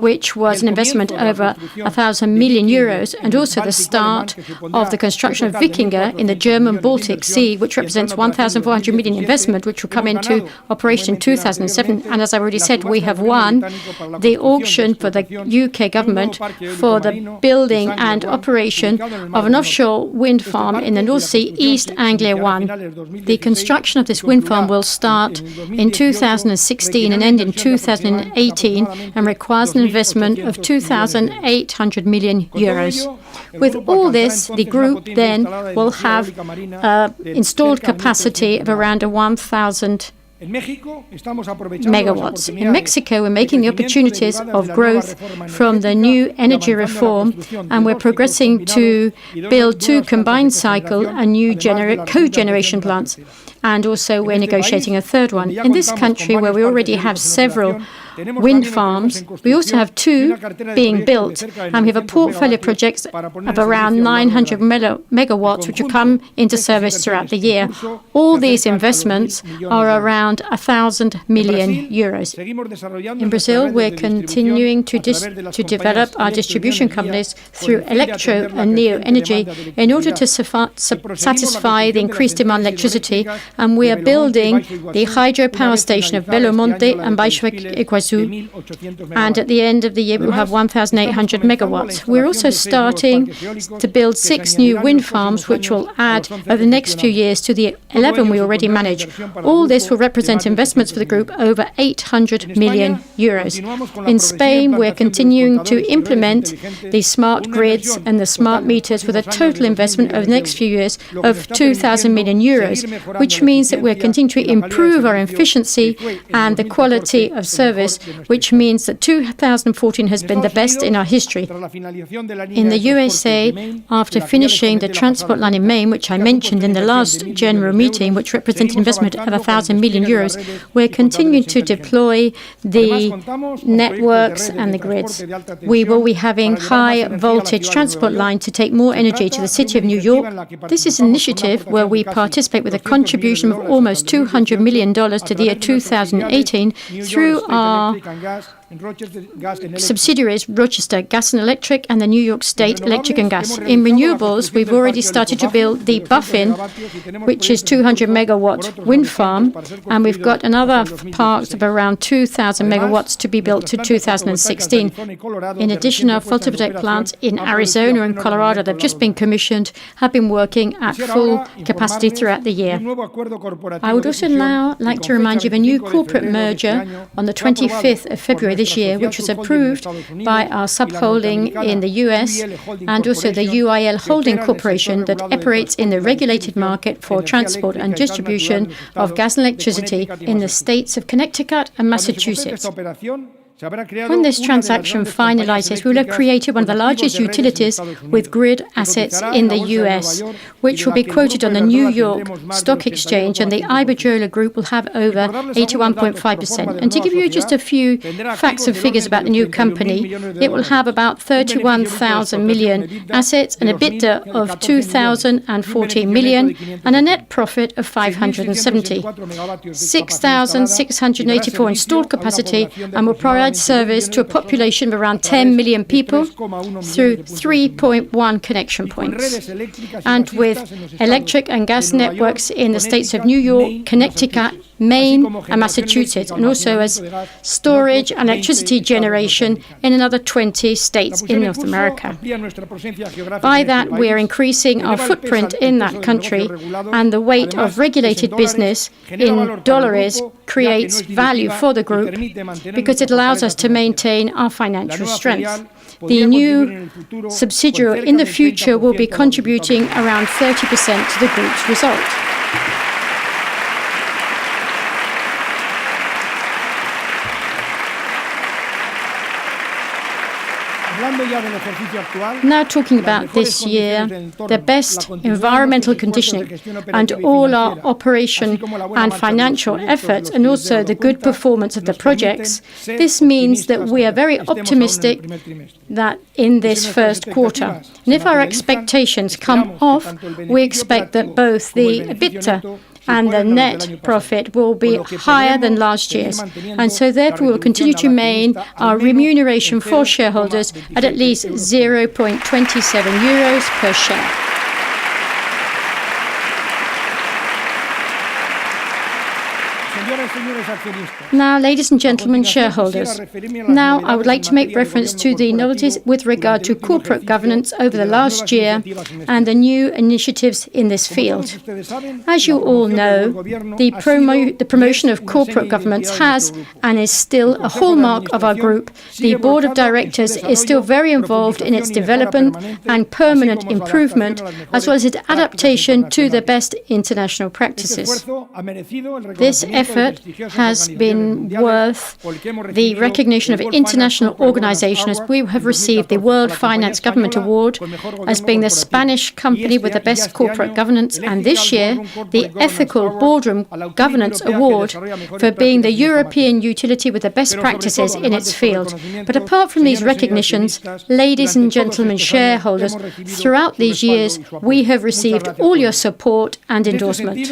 Speaker 1: which was an investment over 1,000 million euros, and also the start of the construction of Wikinger in the German Baltic Sea, which represents 1,400 million investment, which will come into operation in 2007. And as I already said, we have won the auction for the UK government for the building and operation of an offshore wind farm in the North Sea, East Anglia 1. The construction of this wind farm will start in 2016 and end in 2018 and requires an investment of 2,800 million euros. With all this, the group then will have installed capacity of around 1,000 megawatts. In Mexico, we're making the opportunities of growth from the new energy reform, and we're progressing to build 2 combined cycle and new cogeneration plants. And also we're negotiating a third one. In this country, where we already have several wind farms, we also have 2 being built, and we have a portfolio of projects of around 900 megawatts, which will come into service throughout the year. All these investments are around 1,000 million euros. In Brazil, we're continuing to develop our distribution companies through electro and neo energy in order to satisfy the increased demand for electricity, and we are building the hydropower station of Belo Monte and Baixo Iguaçu, and at the end of the year we'll have 1,800 megawatts. We're also starting to build 6 new wind farms, which will add over the next few years to the 11 we already manage. All this will represent investments for the group over 800 million euros. In Spain, we're continuing to implement the smart grids and the smart meters with a total investment over the next few years of 2,000 million euros, which means that we're continuing to improve our efficiency and the quality of service, which means that 2014 has been the best in our history. In the USA, after finishing the transport line in Maine, which I mentioned in the last general meeting, which represented investment of 1,000 million euros, we're continuing to deploy the networks and the grids. We will be having high voltage transport line to take more energy to the city of New York. This is an initiative where we participate with a contribution of almost $200 million to the year 2018 through our subsidiaries, Rochester Gas and Electric and the New York State Electric and Gas. In renewables, we've already started to build the Buffin, which is 200 megawatt wind farm, and we've got another part of around 2,000 megawatts to be built to 2016. In addition, our photovoltaic plants in Arizona and Colorado that have just been commissioned have been working at full capacity throughout the year. I would also now like to remind you of a new corporate merger on the 25th of February this year, which was approved by our subholding in the US and also the UIL Holding Corporation that operates in the regulated market for transport and distribution of gas and electricity in the states of Connecticut and Massachusetts. When this transaction finalizes, we will have created one of the largest utilities with grid assets in the US, which will be quoted on the New York Stock Exchange, and the Iberdrola Group will have over 81.5%. And to give you just a few facts and figures about the new company, it will have about 31,000 million assets, an EBITDA of 2,014 million, and a net profit of 570. 6,684 installed capacity, and will provide service to a population of around 10 million people through 3.1 connection points. And with electric and gas networks in the states of New York, Connecticut, Maine and Massachusetts, and also as storage and electricity generation in another 20 states in North America. By that, we are increasing our footprint in that country, and the weight of regulated business in dollars creates value for the group because it allows us to maintain our financial strength. The new subsidiary in the future will be contributing around 30% to the group's result. Now talking about this year, the best environmental conditioning and all our operation and financial efforts, and also the good performance of the projects, this means that we are very optimistic that in this first quarter. And if our expectations come off, we expect that both the EBITDA and the net profit will be higher than last year's. And so therefore we will continue to maintain our remuneration for shareholders at least 0.27 euros per share. Now, ladies and gentlemen, shareholders, now I would like to make reference to the novelties with regard to corporate governance over the last year and the new initiatives in this field. As you all know, the promotion of corporate governance has and is still a hallmark of our group. The board of directors is still very involved in its development and permanent improvement, as well as its adaptation to the best international practices. This effort has been worth the recognition of international organizations. We have received the World Finance Government Award as being the Spanish company with the best corporate governance, and this year the Ethical Boardroom Governance Award for being the European utility with the best practices in its field. But apart from these recognitions, ladies and gentlemen shareholders, throughout these years we have received all your support and endorsement.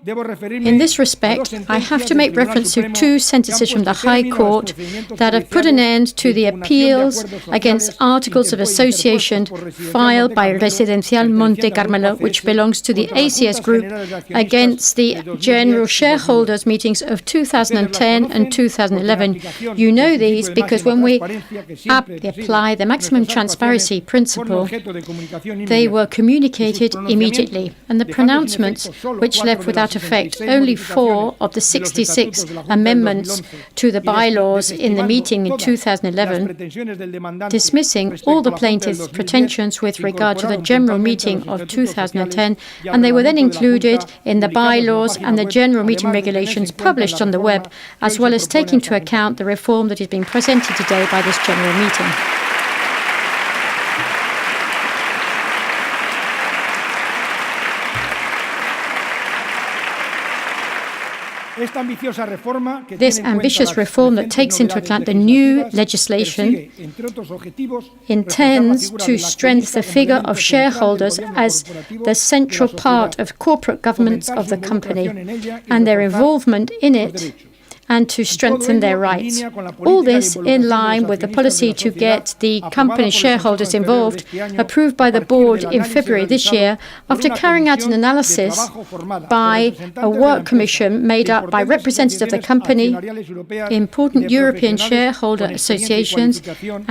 Speaker 1: In this respect, I have to make reference to two sentences from the High Court that have put an end to the appeals against articles of association filed by Residencial Monte Carmelo, which belongs to the ACS Group, against the general shareholders meetings of 2010 and 2011. You know these because when we apply the maximum transparency principle, they were communicated immediately, and the pronouncements, which left without effect only 4 of the 66 amendments to the bylaws in the meeting in 2011, dismissing all the plaintiffs' pretensions with regard to the general meeting of 2010, and they were then included in the bylaws and the general meeting regulations published on the web, as well as taking into account the reform that is being presented today by this general meeting. This ambitious reform that takes into account the new legislation intends to strengthen the figure of shareholders as the central part of corporate governance of the company and their involvement in it, and to strengthen their rights. All this in line with the policy to get the company shareholders involved, approved by the board in February this year, after carrying out an analysis by a work commission made up by representatives of the company, important European shareholder associations,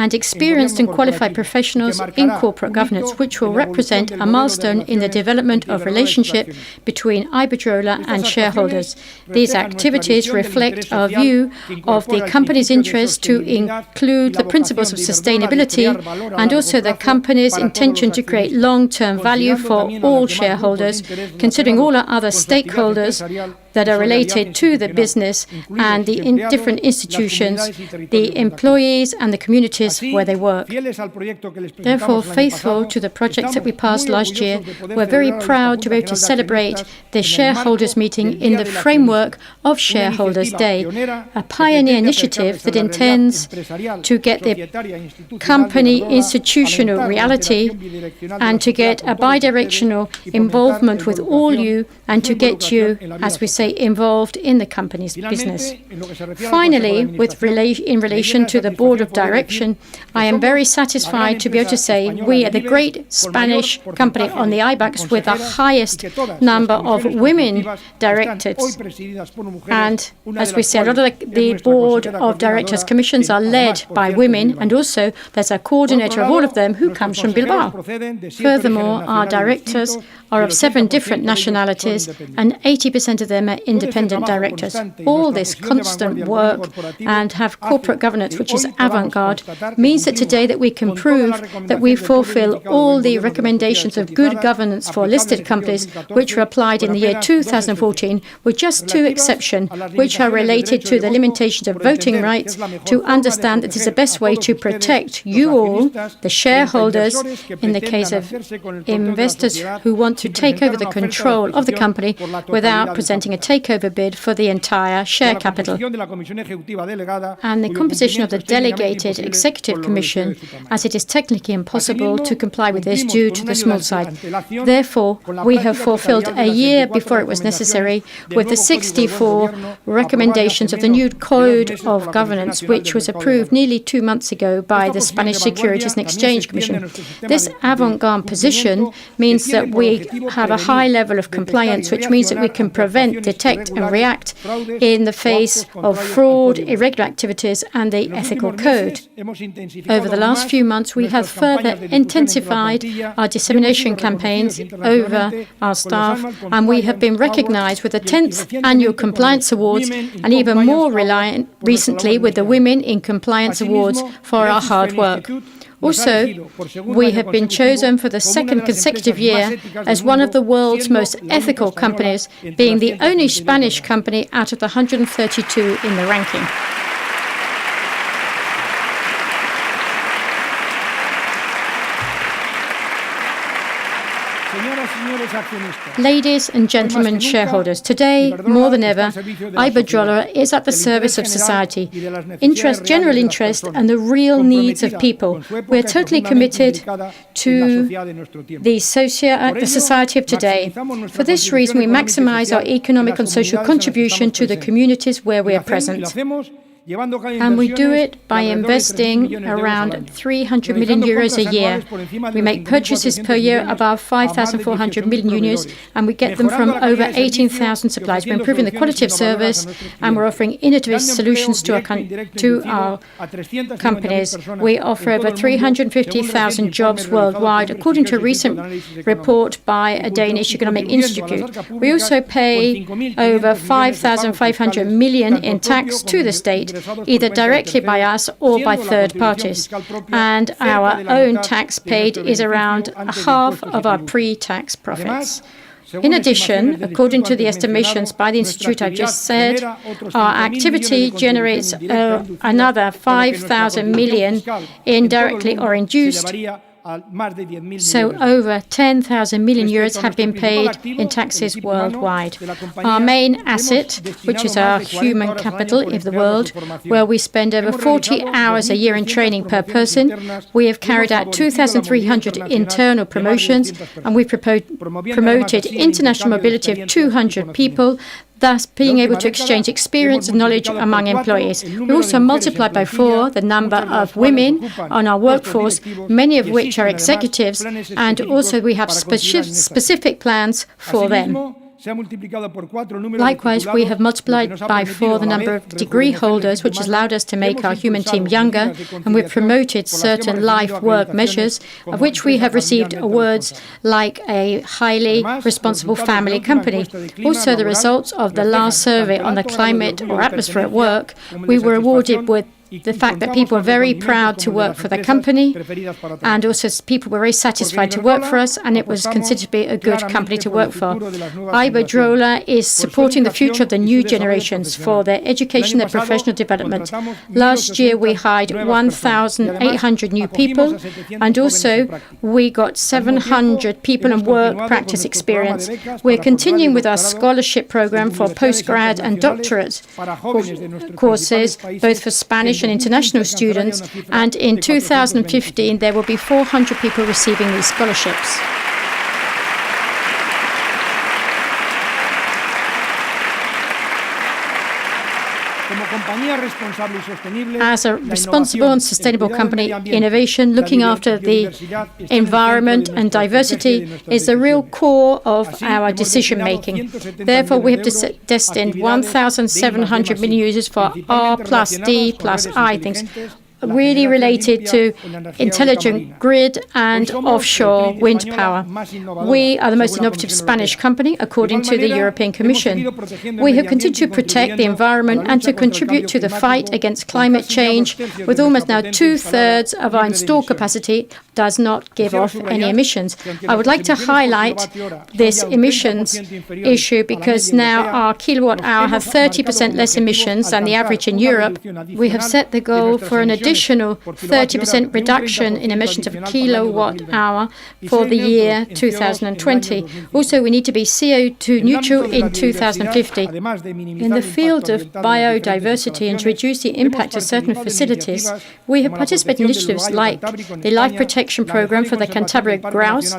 Speaker 1: and experienced and qualified professionals in corporate governance, which will represent a milestone in the development of relationship between Iberdrola and shareholders. These activities reflect our view of the company's interest to include the principles of sustainability and also the company's intention to create long-term value for all shareholders, considering all our other stakeholders that are related to the business and the different institutions, the employees and the communities where they work. Therefore, faithful to the projects that we passed last year, we're very proud to be able to celebrate the shareholders meeting in the framework of Shareholders Day, a pioneer initiative that intends to get the company institutional reality and to get a bidirectional involvement with all you and to get you, as we say, involved in the company's business. Finally, in relation to the board of direction, I am very satisfied to be able to say we are the great Spanish company on the IBEX with the highest number of women directors. And as we say, a lot of the board of directors commissions are led by women, and also there's a coordinator of all of them who comes from Bilbao. Furthermore, our directors are of 7 different nationalities, and 80% of them are independent directors. All this constant work and have corporate governance, which is avant-garde, means that today that we can prove that we fulfill all the recommendations of good governance for listed companies, which were applied in the year 2014, with just 2 exceptions, which are related to the limitations of voting rights, to understand that it is the best way to protect you all, the shareholders, in the case of investors who want to take over the control of the company without presenting a takeover bid for the entire share capital. And the composition of the delegated executive commission, as it is technically impossible to comply with this due to the small size. Therefore, we have fulfilled a year before it was necessary with the 64 recommendations of the new Code of Governance, which was approved nearly 2 months ago by the Spanish Securities and Exchange Commission. This avant-garde position means that we have a high level of compliance, which means that we can prevent, detect and react in the face of fraud, irregular activities and the ethical code. Over the last few months, we have further intensified our dissemination campaigns over our staff, and we have been recognized with the 10th Annual Compliance Awards, and even more recently with the Women in Compliance Awards for our hard work. Also, we have been chosen for the 2nd consecutive year as one of the world's most ethical companies, being the only Spanish company out of the 132 in the ranking. Ladies and gentlemen shareholders, today, more than ever, Iberdrola is at the service of society, general interest and the real needs of people. We are totally committed to the society of today. For this reason, we maximize our economic and social contribution to the communities where we are present. And we do it by investing around 300 million euros a year. We make purchases per year above 5,400 million euros, and we get them from over 18,000 suppliers. We're improving the quality of service, and we're offering innovative solutions to our companies. We offer over 350,000 jobs worldwide, according to a recent report by a Danish economic institute. We also pay over 5,500 million in tax to the state, either directly by us or by third parties. And our own tax paid is around half of our pre-tax profits. In addition, according to the estimations by the institute I just said, our activity generates another 5,000 million indirectly or induced. So over 10,000 million euros have been paid in taxes worldwide. Our main asset, which is our human capital of the world, where we spend over 40 hours a year in training per person, we have carried out 2,300 internal promotions, and we've promoted international mobility of 200 people. thus being able to exchange experience and knowledge among employees. We also multiplied by 4 the number of women on our workforce, many of which are executives, and also we have specific plans for them. Likewise, we have multiplied by 4 the number of degree holders, which has allowed us to make our human team younger, and we've promoted certain life-work measures, of which we have received awards like a highly responsible family company. Also, the results of the last survey on the climate or atmosphere at work, we were awarded with the fact that people are very proud to work for the company, and also people were very satisfied to work for us, and it was considered to be a good company to work for. Iberdrola is supporting the future of the new generations for their education and professional development. Last year we hired 1,800 new people, and also we got 700 people in work practice experience. We're continuing with our scholarship program for postgrad and doctorate courses, both for Spanish and international students, and in 2015 there will be 400 people receiving these scholarships. As a responsible and sustainable company, innovation, looking after the environment and diversity is the real core of our decision-making. Therefore, we have destined 1,700 million users for R plus D plus I things, really related to intelligent grid and offshore wind power. We are the most innovative Spanish company, according to the European Commission. We have continued to protect the environment and to contribute to the fight against climate change, with almost now 2/3 of our installed capacity does not give off any emissions. I would like to highlight this emissions issue because now our kilowatt hour have 30% less emissions than the average in Europe. We have set the goal for an additional 30% reduction in emissions of kilowatt hour for the year 2020. Also, we need to be CO2 neutral in 2050. In the field of biodiversity and to reduce the impact of certain facilities, we have participated in initiatives like the Life Protection Programme for the Cantabria grouse,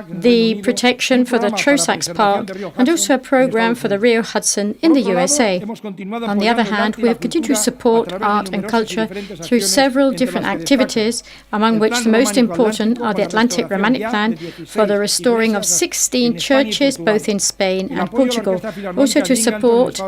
Speaker 1: the protection for the Trossachs Park, and also a programme for the Rio Hudson in the USA. On the other hand, we have continued to support art and culture through several different activities, among which the most important are the Atlantic Romantic Plan for the restoring of 16 churches, both in Spain and Portugal. Also to support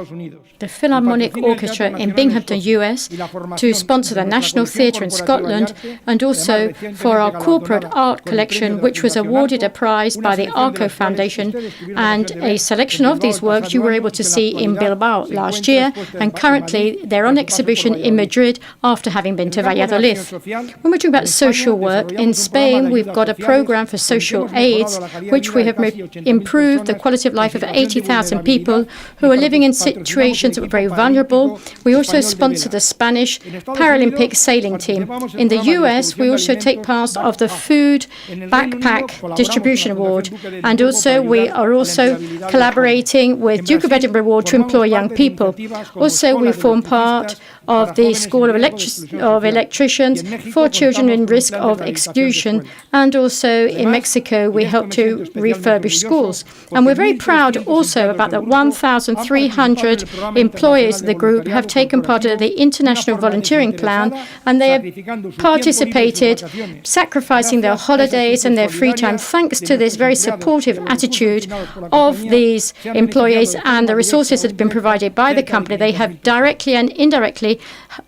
Speaker 1: the Philharmonic Orchestra in Binghamton, US, to sponsor the National Theatre in Scotland, and also for our corporate art collection, which was awarded a prize by the Arco Foundation, and a selection of these works you were able to see in Bilbao last year, and currently they're on exhibition in Madrid after having been to Valladolid. When we're talking about social work, in Spain we've got a program for social aids, which we have improved the quality of life of 80,000 people who are living in situations that are very vulnerable. We also sponsor the Spanish Paralympic sailing team. In the US, we also take part of the Food Backpack Distribution Award, and also we are also collaborating with Duke of Edinburgh Award to employ young people. Also, we form part of the School of Electricians for children in risk of exclusion, and also in Mexico we help to refurbish schools. And we're very proud also about the 1,300 employees of the group have taken part of the International Volunteering Plan, and they have participated, sacrificing their holidays and their free time thanks to this very supportive attitude of these employees and the resources that have been provided by the company. They have directly and indirectly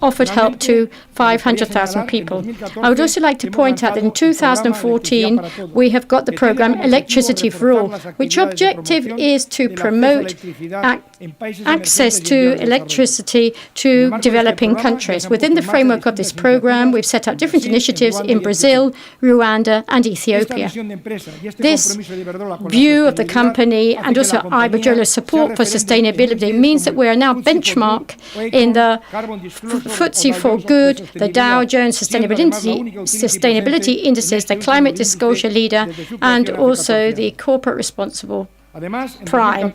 Speaker 1: offered help to 500,000 people. I would also like to point out that in 2014 we have got the program Electricity for All, which objective is to promote access to electricity to developing countries. Within the framework of this program, we've set up different initiatives in Brazil, Rwanda, and Ethiopia. This view of the company and also Iberdrola's support for sustainability means that we are now benchmark in the FTSE4Good, the Dow Jones Sustainability Indices, the Climate Disclosure Leader, and also the Corporate Responsible Prime.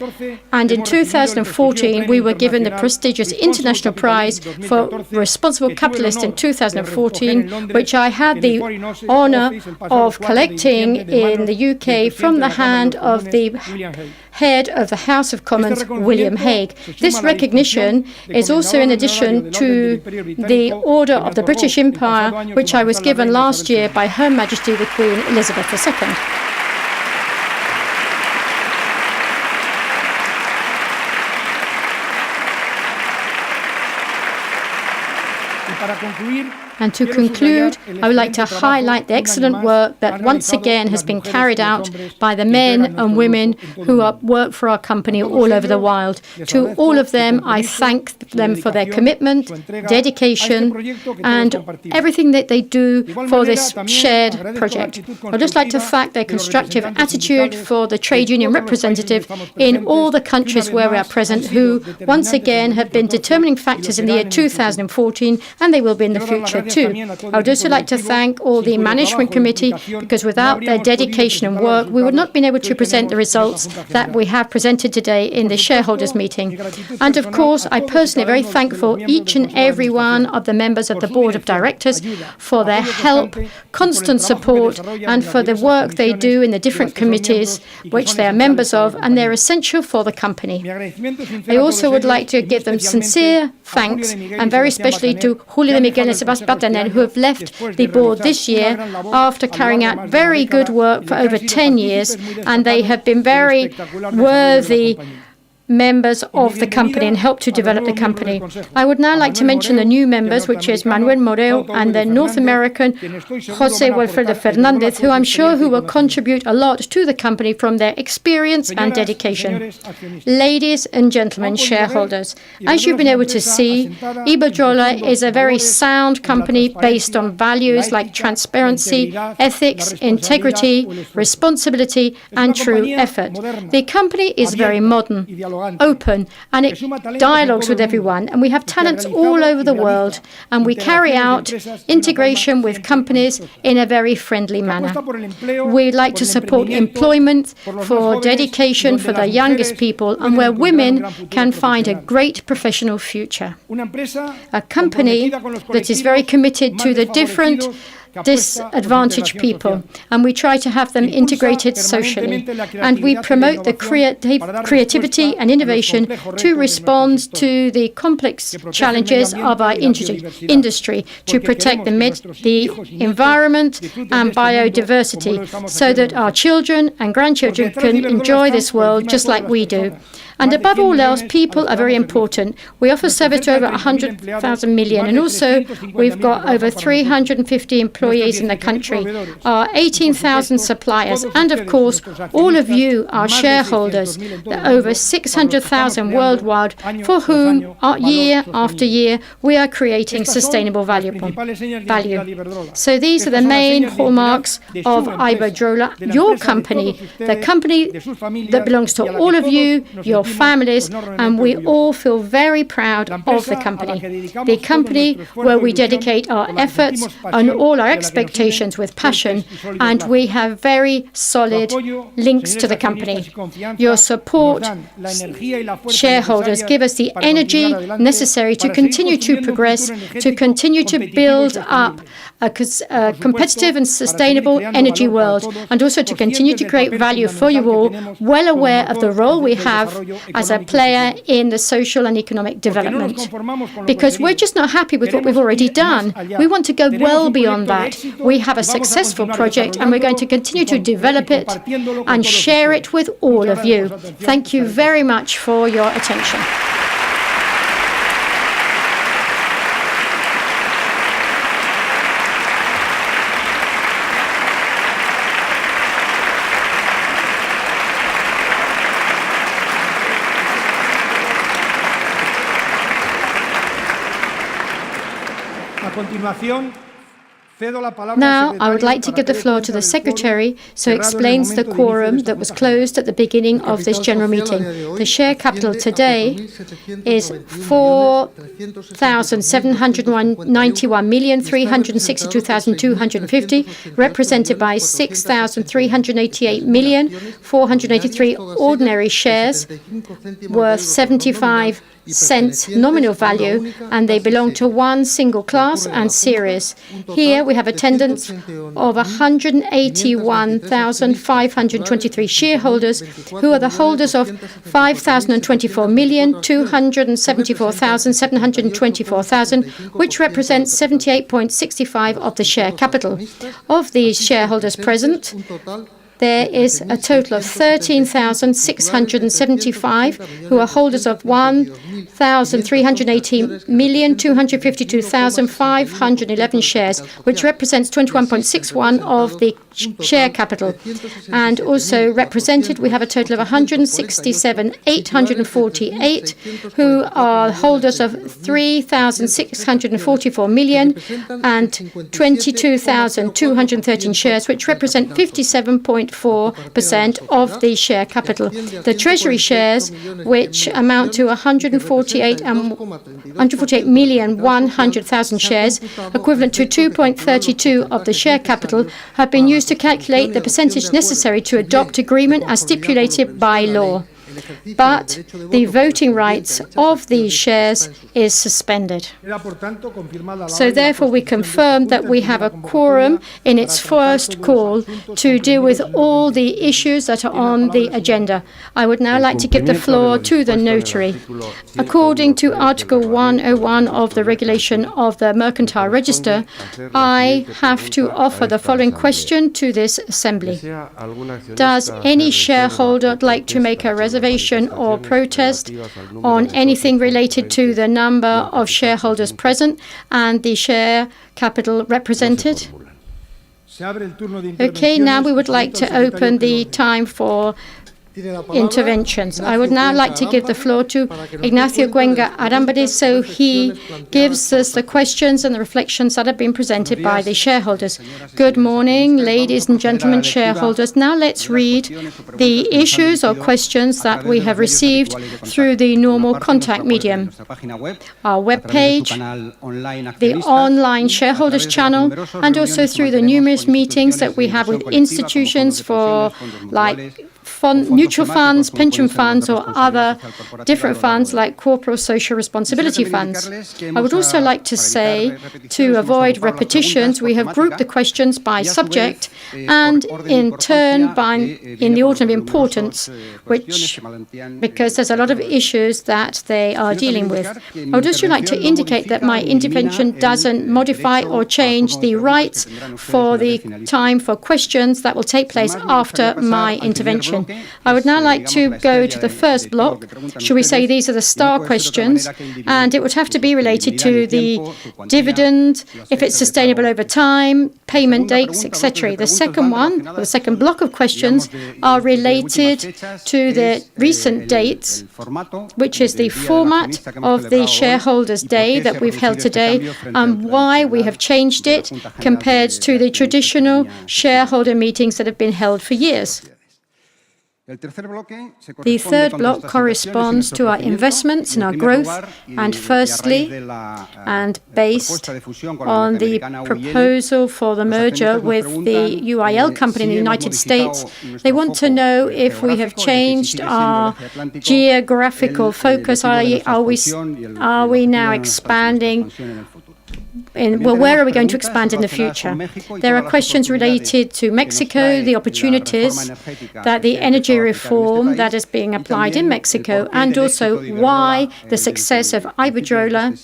Speaker 1: And in 2014, we were given the prestigious International Prize for Responsible Capitalist in 2014, which I had the honour of collecting in the UK from the hand of the head of the House of Commons, William Hague. This recognition is also in addition to the Order of the British Empire, which I was given last year by Her Majesty the Queen Elizabeth II. And to conclude, I would like to highlight the excellent work that once again has been carried out by the men and women who work for our company all over the world. To all of them, I thank them for their commitment, dedication, and everything that they do for this shared project. I'd just like to thank their constructive attitude for the trade union representative in all the countries where we are present, who once again have been determining factors in the year 2014, and they will be in the future too. I would also like to thank all the management committee, because without their dedication and work, we would not have been able to present the results that we have presented today in the shareholders meeting. And of course, I personally am very thankful each and every one of the members of the board of directors for their help, constant support, and for the work they do in the different committees which they are members of, and they're essential for the company. I also would like to give them sincere thanks, and very especially to Julio de Miguel and Sebastián, who have left the board this year after carrying out very good work for over 10 years, and they have been very worthy members of the company and helped to develop the company. I would now like to mention the new members, which is Manuel Moreo and the North American Jose Wilfredo Fernandez, who I'm sure will contribute a lot to the company from their experience and dedication. Ladies and gentlemen, shareholders, as you've been able to see, Iberdrola is a very sound company based on values like transparency, ethics, integrity, responsibility, and true effort. The company is very modern, open, and it dialogues with everyone, and we have talents all over the world, and we carry out integration with companies in a very friendly manner. We like to support employment for dedication for the youngest people, and where women can find a great professional future. A company that is very committed to the different disadvantaged people, and we try to have them integrated socially, and we promote the creativity and innovation to respond to the complex challenges of our industry, to protect the environment and biodiversity, so that our children and grandchildren can enjoy this world just like we do. And above all else, people are very important. We offer service to over 100,000 million, and also we've got over 350 employees in the country, our 18,000 suppliers, and of course, all of you, our shareholders, over 600,000 worldwide, for whom, year after year, we are creating sustainable value. So these are the main hallmarks of Iberdrola, your company, the company that belongs to all of you, your families, and we all feel very proud of the company where we dedicate our efforts and all our expectations with passion, and we have very solid links to the company. Your support, shareholders, give us the energy necessary to continue to progress, to continue to build up a competitive and sustainable energy world, and also to continue to create value for you all, well aware of the role we have as a player in the social and economic development. Because we're just not happy with what we've already done. We want to go well beyond that. We have a successful project, and we're going to continue to develop it and share it with all of you. Thank you very much for your attention. Now, I would like to give the floor to the Secretary, so he explains the quorum that was closed at the beginning of this general meeting. The share capital today is 4,791,362,250, represented by 6,388,483 ordinary shares worth 75 cents nominal value, and they belong to one single class and series. Here we have attendance of 181,523 shareholders who are the holders of 5,024,274,724,000, which represents 78.65% of the share capital. Of these shareholders present, there is a total of 13,675 who are holders of 1,318,252,511 shares, which represents 21.61% of the share capital. And also represented, we have a total of 167,848 who are holders of 3,644 million and 22,213 shares, which represent 57.4% of the share capital. The treasury shares, which amount to 148,100,000 shares, equivalent to 2.32% of the share capital, have been used to calculate the percentage necessary to adopt agreement as stipulated by law. But the voting rights of these shares is suspended. So therefore we confirm that we have a quorum in its first call to deal with all the issues that are on the agenda. I would now like to give the floor to the notary. According to Article 101 of the regulation of the Mercantile Register, I have to offer the following question to this assembly. Does any shareholder like to make a reservation or protest on anything related to the number of shareholders present and the share capital represented? Okay, now we would like to open the time for interventions. I would now like to give the floor to Ignacio Cuenca Arambide, so he gives us the questions and the reflections that have been presented by the shareholders. Good morning, ladies and gentlemen shareholders. Now let's read the issues or questions that we have received through the normal contact medium. Our webpage, the online shareholders channel, and also through the numerous meetings that we have with institutions for mutual funds, pension funds, or other different funds like corporate social responsibility funds. I would also like to say, to avoid repetitions, we have grouped the questions by subject and in turn in the order of importance, because there's a lot of issues that they are dealing with. I would also like to indicate that my intervention doesn't modify or change the rights for the time for questions that will take place after my intervention. I would now like to go to the first block. Should we say these are the star questions? And it would have to be related to the dividend, if it's sustainable over time, payment dates, etc. The second one, or the second block of questions, are related to the recent dates, which is the format of the Shareholders' Day that we've held today, and why we have changed it compared to the traditional shareholder meetings that have been held for years. The third block corresponds to our investments and our growth, and firstly, and based on the proposal for the merger with the UIL company in the United States, they want to know if we have changed our geographical focus. Are we now expanding? Where are we going to expand in the future? There are questions related to Mexico, the opportunities that the energy reform that is being applied in Mexico, and also why the success of Iberdrola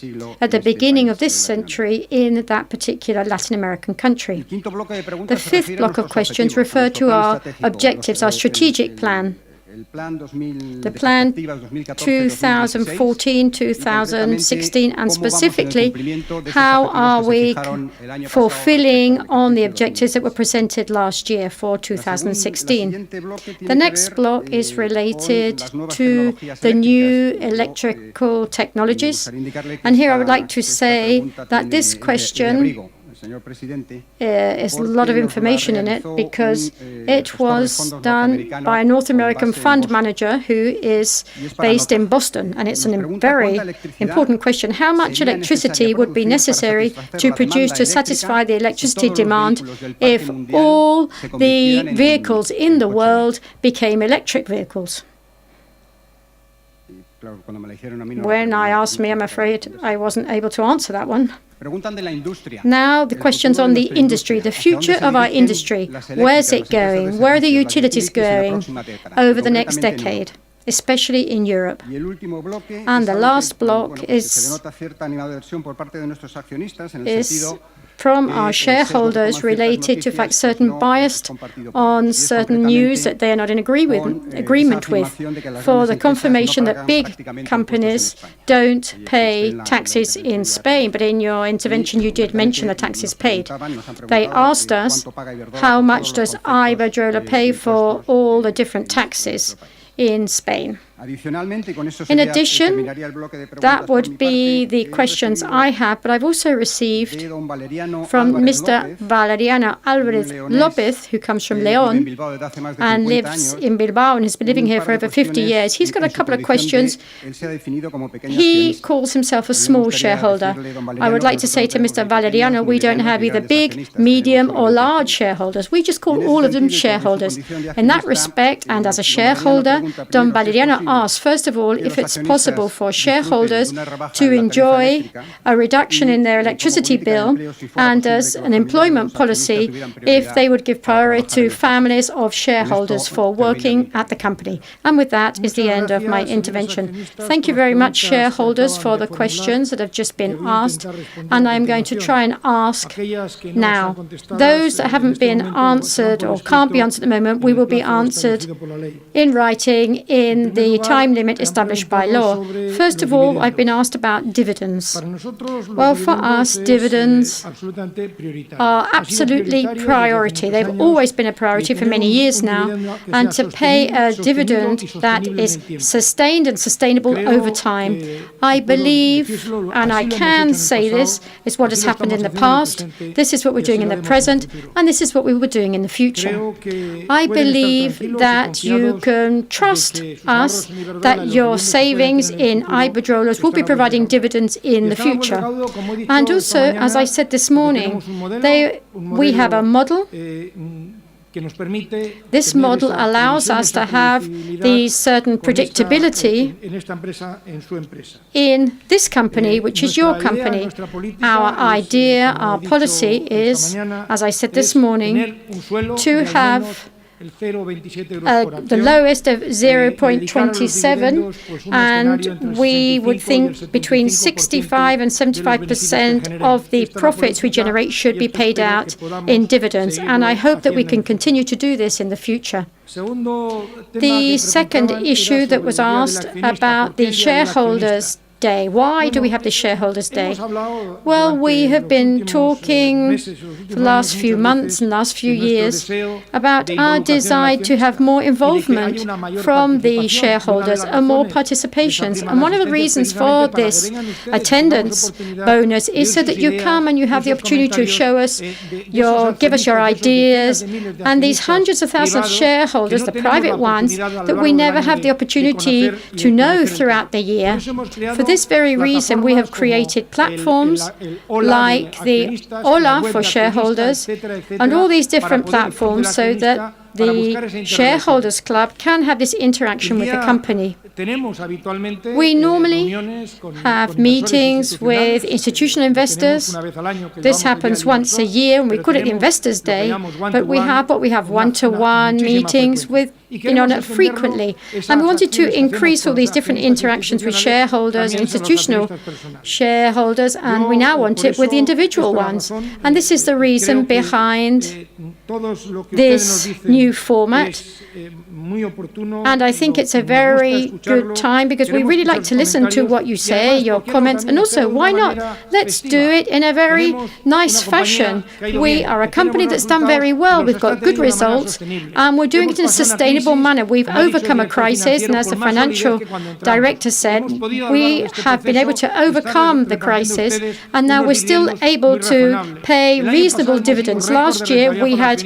Speaker 1: at the beginning of this century in that particular Latin American country. The fifth block of questions refer to our objectives, our strategic plan. The plan 2014-2016, and specifically, how are we fulfilling on the objectives that were presented last year for 2016? The next block is related to the new electrical technologies. And here I would like to say that this question is a lot of information in it, because it was done by a North American fund manager who is based in Boston, and it's a very important question. How much electricity would be necessary to produce to satisfy the electricity demand if all the vehicles in the world became electric vehicles? When I asked me, I'm afraid I wasn't able to answer that one. Now, the questions on the industry, the future of our industry. Where's it going? Where are the utilities going over the next decade, especially in Europe? And the last block is from our shareholders related to the fact certain biased on certain news that they are not in agreement with, for the confirmation that big companies don't pay taxes in Spain. But in your intervention, you did mention the taxes paid. They asked us, how much does Iberdrola pay for all the different taxes in Spain? In addition, that would be the questions I have, but I've also received from Mr. Valeriano Alvarez Lopez, who comes from León and lives in Bilbao and has been living here for over 50 years. He's got a couple of questions. He calls himself a small shareholder. I would like to say to Mr. Valeriano, we don't have either big, medium or large shareholders. We just call all of them shareholders. In that respect, and as a shareholder, Don Valeriano asks, first of all, if it's possible for shareholders to enjoy a reduction in their electricity bill, and as an employment policy, if they would give priority to families of shareholders for working at the company. And with that is the end of my intervention. Thank you very much, shareholders, for the questions that have just been asked, and I'm going to try and ask now. Those that haven't been answered or can't be answered at the moment, we will be answered in writing in the time limit established by law. First of all, I've been asked about dividends. Well, for us, dividends are absolutely priority. They've always been a priority for many years now, and to pay a dividend that is sustained and sustainable over time, I believe, and I can say this, is what has happened in the past, this is what we're doing in the present, and this is what we were doing in the future. I believe that you can trust us that your savings in Iberdrola will be providing dividends in the future. And also, as I said this morning, we have a model. This model allows us to have the certain predictability in this company, which is your company. Our idea, our policy is, as I said this morning, to have the lowest of 0.27, and we would think between 65 and 75% of the profits we generate should be paid out in dividends, and I hope that we can continue to do this in the future. The second issue that was asked about the shareholders' day. Why do we have the Shareholders' Day? Well, we have been talking for the last few months and last few years about our desire to have more involvement from the shareholders and more participations. And one of the reasons for this attendance bonus is so that you come and you have the opportunity to show us give us your ideas, and these hundreds of thousands of shareholders, the private ones, that we never have the opportunity to know throughout the year. For this very reason, we have created platforms like the Hola for shareholders and all these different platforms so that the Shareholders Club can have this interaction with the company. We normally have meetings with institutional investors. This happens once a year, and we call it Investors' Day, but we have one-to-one meetings with frequently. And we wanted to increase all these different interactions with shareholders, institutional shareholders, and we now want it with the individual ones. And this is the reason behind this new format. And I think it's a very good time because we really like to listen to what you say, your comments, and also, why not? Let's do it in a very nice fashion. We are a company that's done very well. We've got good results, and we're doing it in a sustainable manner. We've overcome a crisis, and as the financial director said, we have been able to overcome the crisis, and now we're still able to pay reasonable dividends. Last year, we had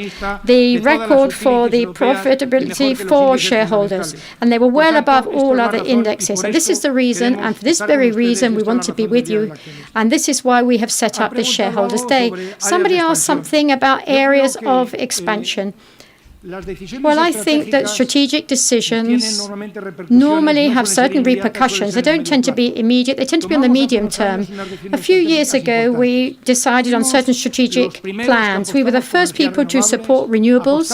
Speaker 1: the record for the profitability for shareholders, and they were well above all other indexes. And this is the reason, and for this very reason, we want to be with you. And this is why we have set up this Shareholders' Day. Somebody asked something about areas of expansion. Well, I think that strategic decisions normally have certain repercussions. They don't tend to be immediate, they tend to be on the medium term. A few years ago, we decided on certain strategic plans. We were the first people to support renewables,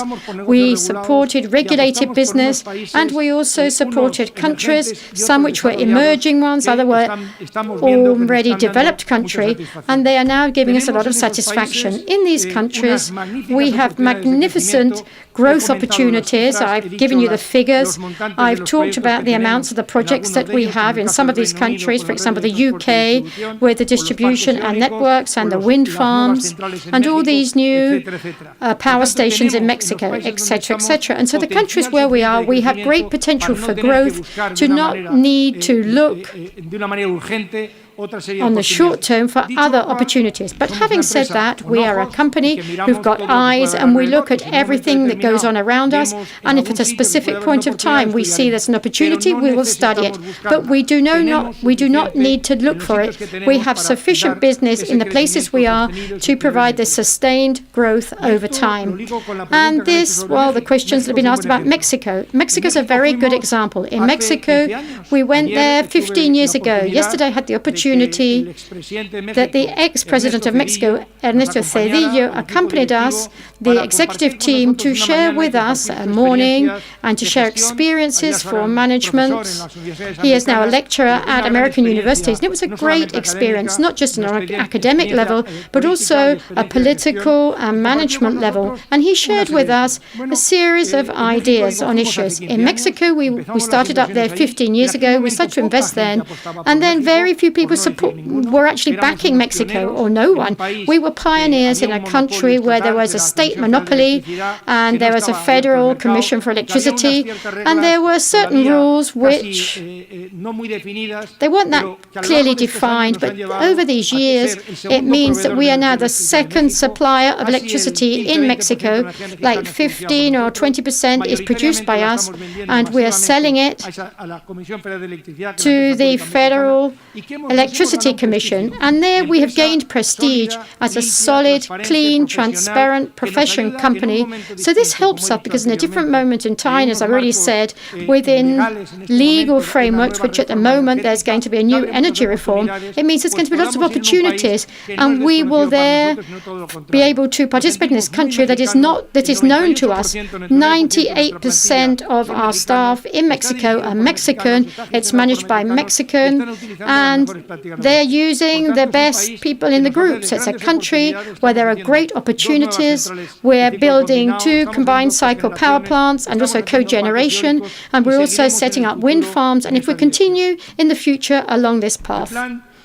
Speaker 1: we supported regulated business, and we also supported countries, some which were emerging ones, others were already developed countries, and they are now giving us a lot of satisfaction. In these countries, we have magnificent growth opportunities. I've given you the figures. I've talked about the amounts of the projects that we have in some of these countries, for example, the UK, with the distribution and networks and the wind farms, and all these new power stations in Mexico, etc., etc. And so the countries where we are, we have great potential for growth, to not need to look on the short term for other opportunities. But having said that, we are a company who've got eyes, and we look at everything that goes on around us, and if at a specific point of time we see there's an opportunity, we will study it. But we do not need to look for it. We have sufficient business in the places we are to provide this sustained growth over time. And this, well, the questions that have been asked about Mexico. Mexico is a very good example. In Mexico, we went there 15 years ago. Yesterday I had the opportunity that the ex-president of Mexico, Ernesto Zedillo, accompanied us, the executive team, to share with us a morning and to share experiences for management. He is now a lecturer at American universities, and it was a great experience, not just on an academic level, but also a political and management level. And he shared with us a series of ideas on issues. In Mexico, we started up there 15 years ago. We started to invest then, and then very few people were actually backing Mexico, or no one. We were pioneers in a country where there was a state monopoly, and there was a federal commission for electricity, and there were certain rules which they weren't that clearly defined, but over these years it means that we are now the second supplier of electricity in Mexico. Like 15 or 20% is produced by us, and we are selling it to the Federal Electricity Commission, and there we have gained prestige as a solid, clean, transparent profession company. So this helps us because in a different moment in time, as I already said, within legal frameworks, which at the moment there's going to be a new energy reform, it means there's going to be lots of opportunities, and we will there be able to participate in this country that is known to us. 98% of our staff in Mexico are Mexican. It's managed by Mexican, and they're using the best people in the group. So it's a country where there are great opportunities. We're building 2 combined cycle power plants and also cogeneration, and we're also setting up wind farms. And if we continue in the future along this path,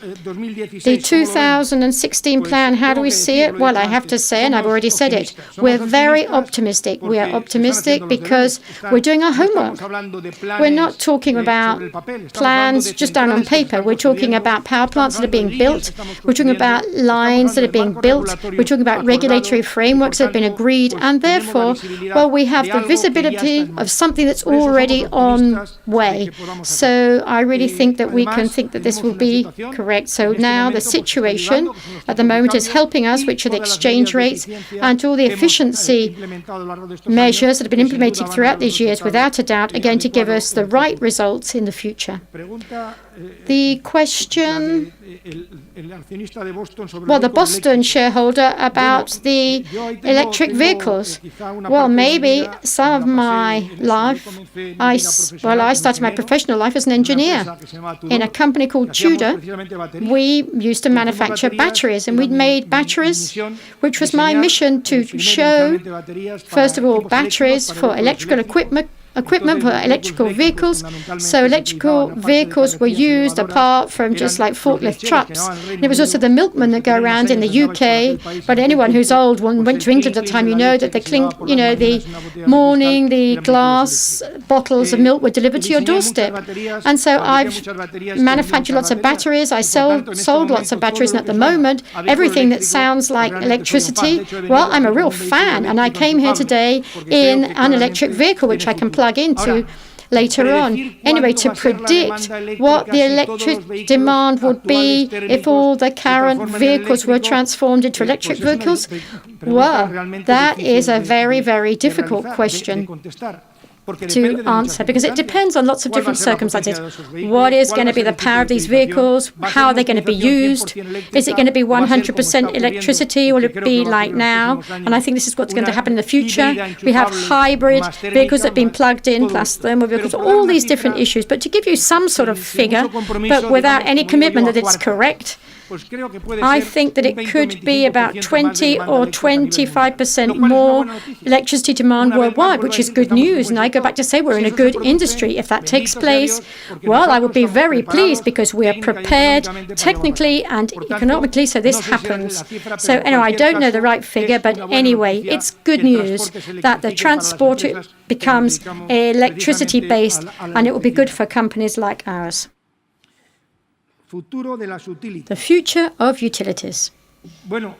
Speaker 1: the 2016 plan, how do we see it? Well, I have to say, and I've already said it, we're very optimistic. We are optimistic because we're doing our homework. We're not talking about plans just down on paper. We're talking about power plants that are being built. We're talking about lines that are being built. We're talking about regulatory frameworks that have been agreed. And therefore, well, we have the visibility of something that's already on way. So I really think that we can think that this will be correct. So now the situation at the moment is helping us, which are the exchange rates and all the efficiency measures that have been implemented throughout these years, without a doubt, are going to give us the right results in the future. The question, well, the Boston shareholder about the electric vehicles. Well, maybe some of my life, I started my professional life as an engineer in a company called Tudor. We used to manufacture batteries, and we'd made batteries, which was my mission to show, first of all, batteries for electrical equipment for electrical vehicles. So electrical vehicles were used apart from just like forklift trucks. And there was also the milkmen that go around in the UK. But anyone who's old went to England at the time, you know that the morning the glass bottles of milk were delivered to your doorstep. And so I've manufactured lots of batteries. I sold lots of batteries, and at the moment, everything that sounds like electricity, well, I'm a real fan. And I came here today in an electric vehicle, which I can plug into. later on. Anyway, to predict what the electric demand would be if all the current vehicles were transformed into electric vehicles, well, that is a very, very difficult question to answer, because it depends on lots of different circumstances. What is going to be the power of these vehicles? How are they going to be used? Is it going to be 100% electricity, or will it be like now? And I think this is what's going to happen in the future. We have hybrid vehicles that have been plugged in, plus thermal vehicles, all these different issues. But to give you some sort of figure, but without any commitment that it's correct, I think that it could be about 20 or 25% more electricity demand worldwide, which is good news. And I go back to say we're in a good industry. If that takes place, well, I would be very pleased, because we are prepared technically and economically, so this happens. So anyway, I don't know the right figure, but anyway, it's good news that the transport becomes electricity-based, and it will be good for companies like ours. The future of utilities. Well,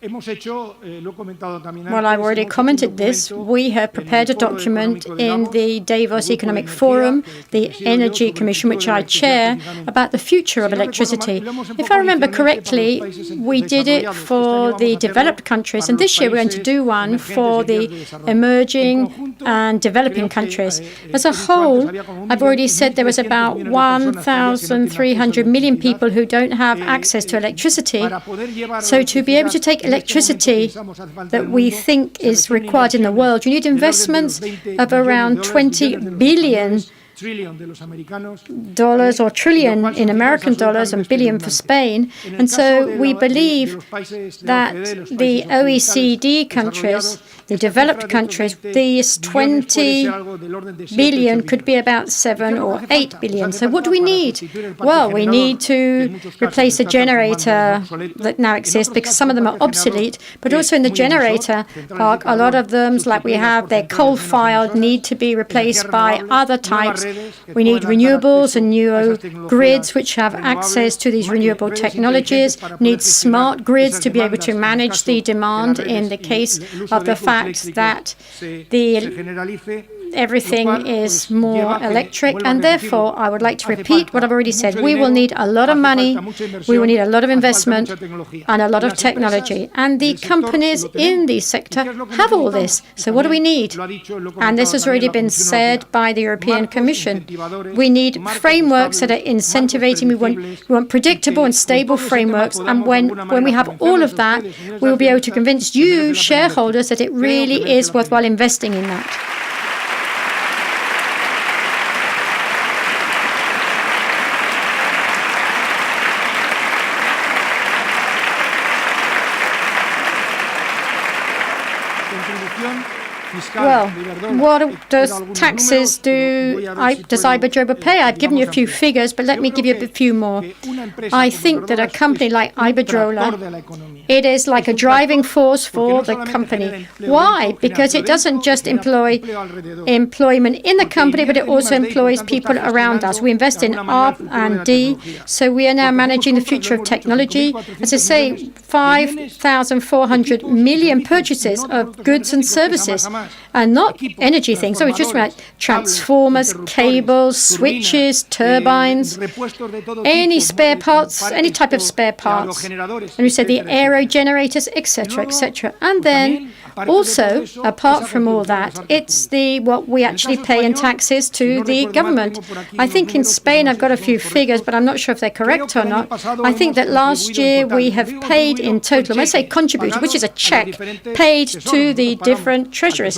Speaker 1: I've already commented this. We have prepared a document in the Davos Economic Forum, the Energy Commission, which I chair, about the future of electricity. If I remember correctly, we did it for the developed countries, and this year we're going to do one for the emerging and developing countries. As a whole, I've already said there was about 1,300 million people who don't have access to electricity. So to be able to take electricity that we think is required in the world, you need investments of around $20 billion or trillion in American dollars and billion for Spain. And so we believe that the OECD countries, the developed countries, these 20 billion could be about 7 or 8 billion. So what do we need? Well, we need to replace a generator that now exists, because some of them are obsolete, but also in the generator park, a lot of them, like we have, they're coal-fired, need to be replaced by other types. We need renewables and new grids which have access to these renewable technologies. We need smart grids to be able to manage the demand in the case of the fact that everything is more electric, and therefore I would like to repeat what I've already said. We will need a lot of money, we will need a lot of investment and a lot of technology, and the companies in the sector have all this. So what do we need? And this has already been said by the European Commission. We need frameworks that are incentivating. We want predictable and stable frameworks, and when we have all of that, we will be able to convince you, shareholders, that it really is worthwhile investing in that. Well, what does taxes does Iberdrola pay? I've given you a few figures, but let me give you a few more. I think that a company like Iberdrola, it is like a driving force for the company. Why? Because it doesn't just employ employment in the company, but it also employs people around us. We invest in R&D, so we are now managing the future of technology. As I say, 5,400 million purchases of goods and services, and not energy things. So it's just like transformers, cables, switches, turbines, any spare parts, any type of spare parts. And we said the aero generators, etc., etc. And then also, apart from all that, it's what we actually pay in taxes to the government. I think in Spain, I've got a few figures, but I'm not sure if they're correct or not. I think that last year we have paid in total, when I say contributed, which is a check, paid to the different treasuries.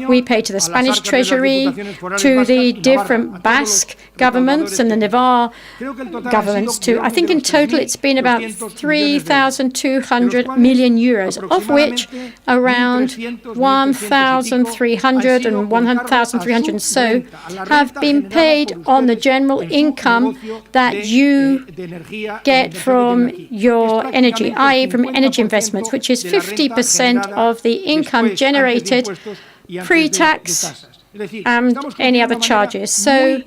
Speaker 1: We pay to the Spanish Treasury, to the different Basque governments and the Navarre governments too. I think in total it's been about 3,200 million euros, of which around 1,300 and 1,300 and so have been paid on the general income that you get from your energy, i.e. from energy investments, which is 50% of the income generated pre-tax and any other charges. So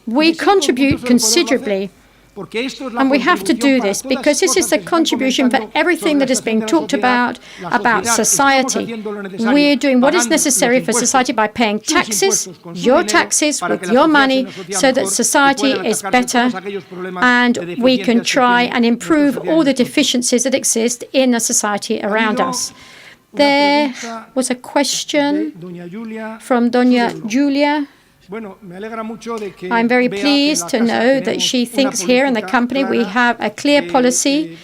Speaker 1: we contribute considerably. And we have to do this because this is the contribution for everything that is being talked about society. We're doing what is necessary for society by paying taxes, your taxes, with your money, so that society is better and we can try and improve all the deficiencies that exist in the society around us. There was a question from Doña Julia. I'm very pleased to know that she thinks here in the company we have a clear policy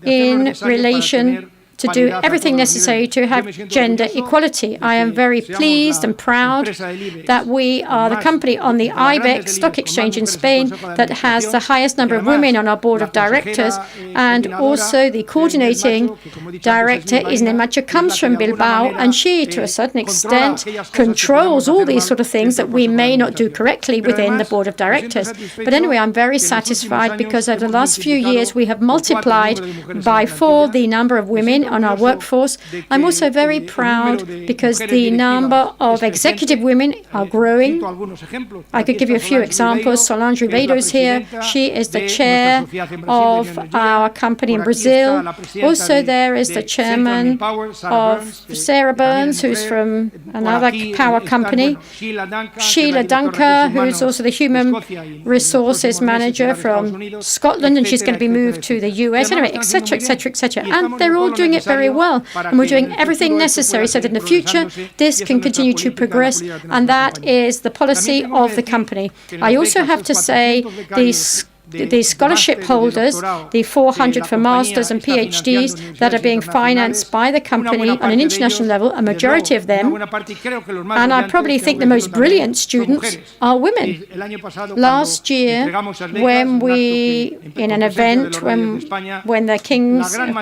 Speaker 1: in relation to do everything necessary to have gender equality. I am very pleased and proud that we are the company on the IBEX stock exchange in Spain that has the highest number of women on our board of directors, and also the coordinating director, Isne Macho, comes from Bilbao, and she, to a certain extent, controls all these sort of things that we may not do correctly within the board of directors. But anyway, I'm very satisfied because over the last few years we have multiplied by 4 the number of women on our workforce. I'm also very proud because the number of executive women are growing. I could give you a few examples. Solange Ribeiro is here. She is the chair of our company in Brazil. Also, there is the chairman of Sarah Burns, who's from another power company. Sheila Dunker, who's also the human resources manager from Scotland, and she's going to be moved to the US. Anyway, etc., etc., etc. And they're all doing it very well. And we're doing everything necessary so that in the future this can continue to progress. And that is the policy of the company. I also have to say the scholarship holders, the 400 for masters and PhDs that are being financed by the company on an international level, a majority of them, and I probably think the most brilliant students, are women. Last year, when we, in an event when the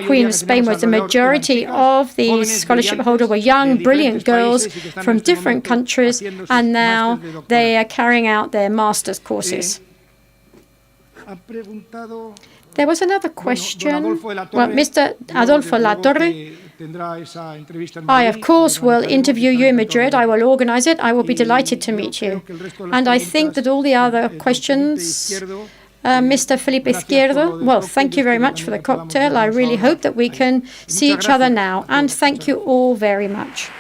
Speaker 1: Queen of Spain was, the majority of the scholarship holders were young, brilliant girls from different countries, and now they are carrying out their master's courses. There was another question. Well, Mr. Adolfo Latorre, I, of course, will interview you in Madrid. I will organize it. I will be delighted to meet you. And I think that all the other questions, Mr. Felipe Izquierdo, well, thank you very much for the cocktail. I really hope that we can see each other now. And thank you all very much.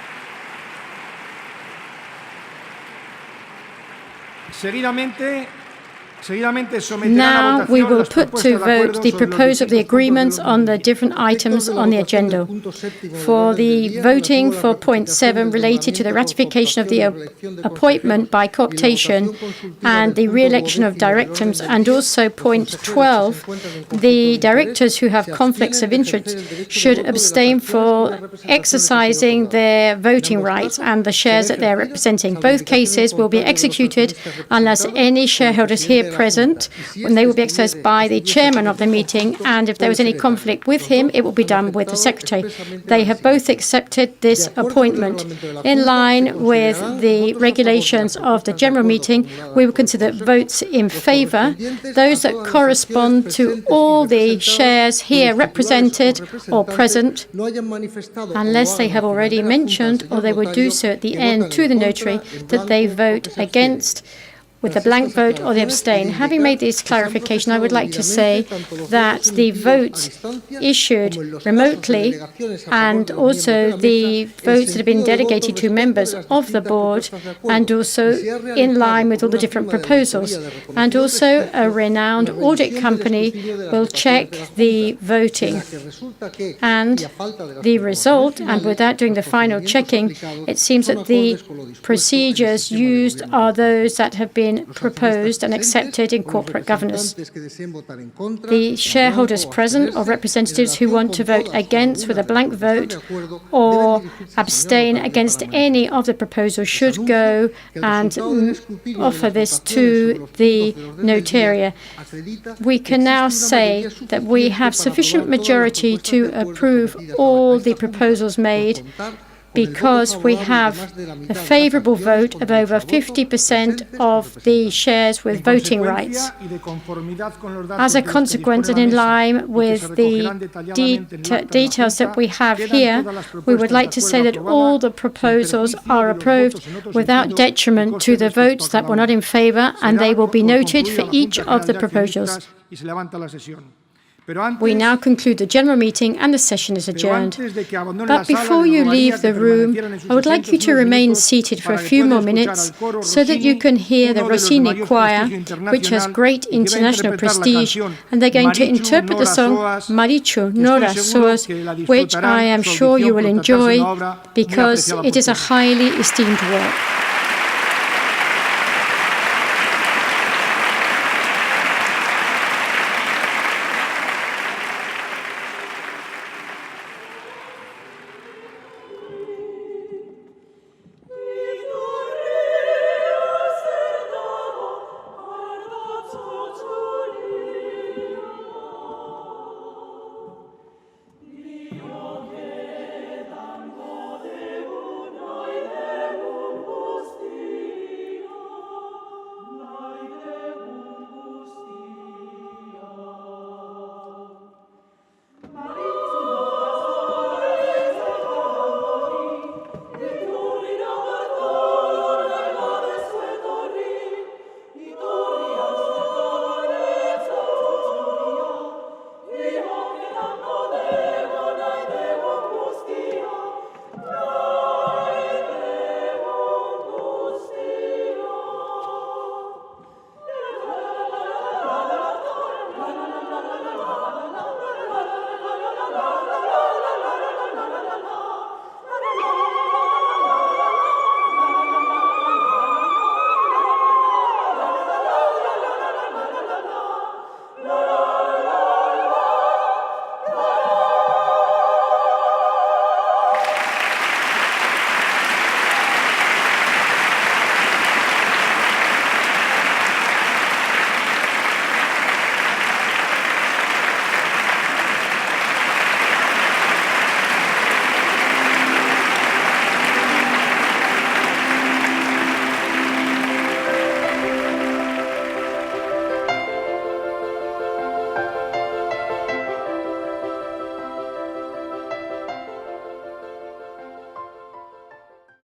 Speaker 1: Now we will put to vote the proposal of the agreements on the different items on the agenda. For the voting for point 7 related to the ratification of the appointment by cooptation and the re-election of directors, and also point 12, the directors who have conflicts of interest should abstain for exercising their voting rights and the shares that they're representing. Both cases will be executed unless any shareholders here present, when they will be exercised by the chairman of the meeting, and if there was any conflict with him, it will be done with the secretary. They have both accepted this appointment. In line with the regulations of the general meeting, we will consider votes in favour those that correspond to all the shares here represented or present, unless they have already mentioned, or they will do so at the end to the notary, that they vote against, with a blank vote, or they abstain. Having made this clarification, I would like to say that the votes issued remotely and also the votes that have been delegated to members of the board, and also in line with all the different proposals. And also a renowned audit company will check the voting. And the result, and without doing the final checking, it seems that the procedures used are those that have been proposed and accepted in corporate governance. The shareholders present or representatives who want to vote against with a blank vote or abstain against any of the proposals should go and offer this to the notaria. We can now say that we have sufficient majority to approve all the proposals made, because we have a favourable vote of over 50% of the shares with voting rights. As a consequence, and in line with the details that we have here, we would like to say that all the proposals are approved without detriment to the votes that were not in favour, and they will be noted for each of the proposals. We now conclude the general meeting and the session is adjourned. But before you leave the room, I would like you to remain seated for a few more minutes so that you can hear the Rossini Choir, which has great international prestige, and they're going to interpret the song Marichu Nora Soas, which I am sure you will enjoy because it is a highly esteemed work.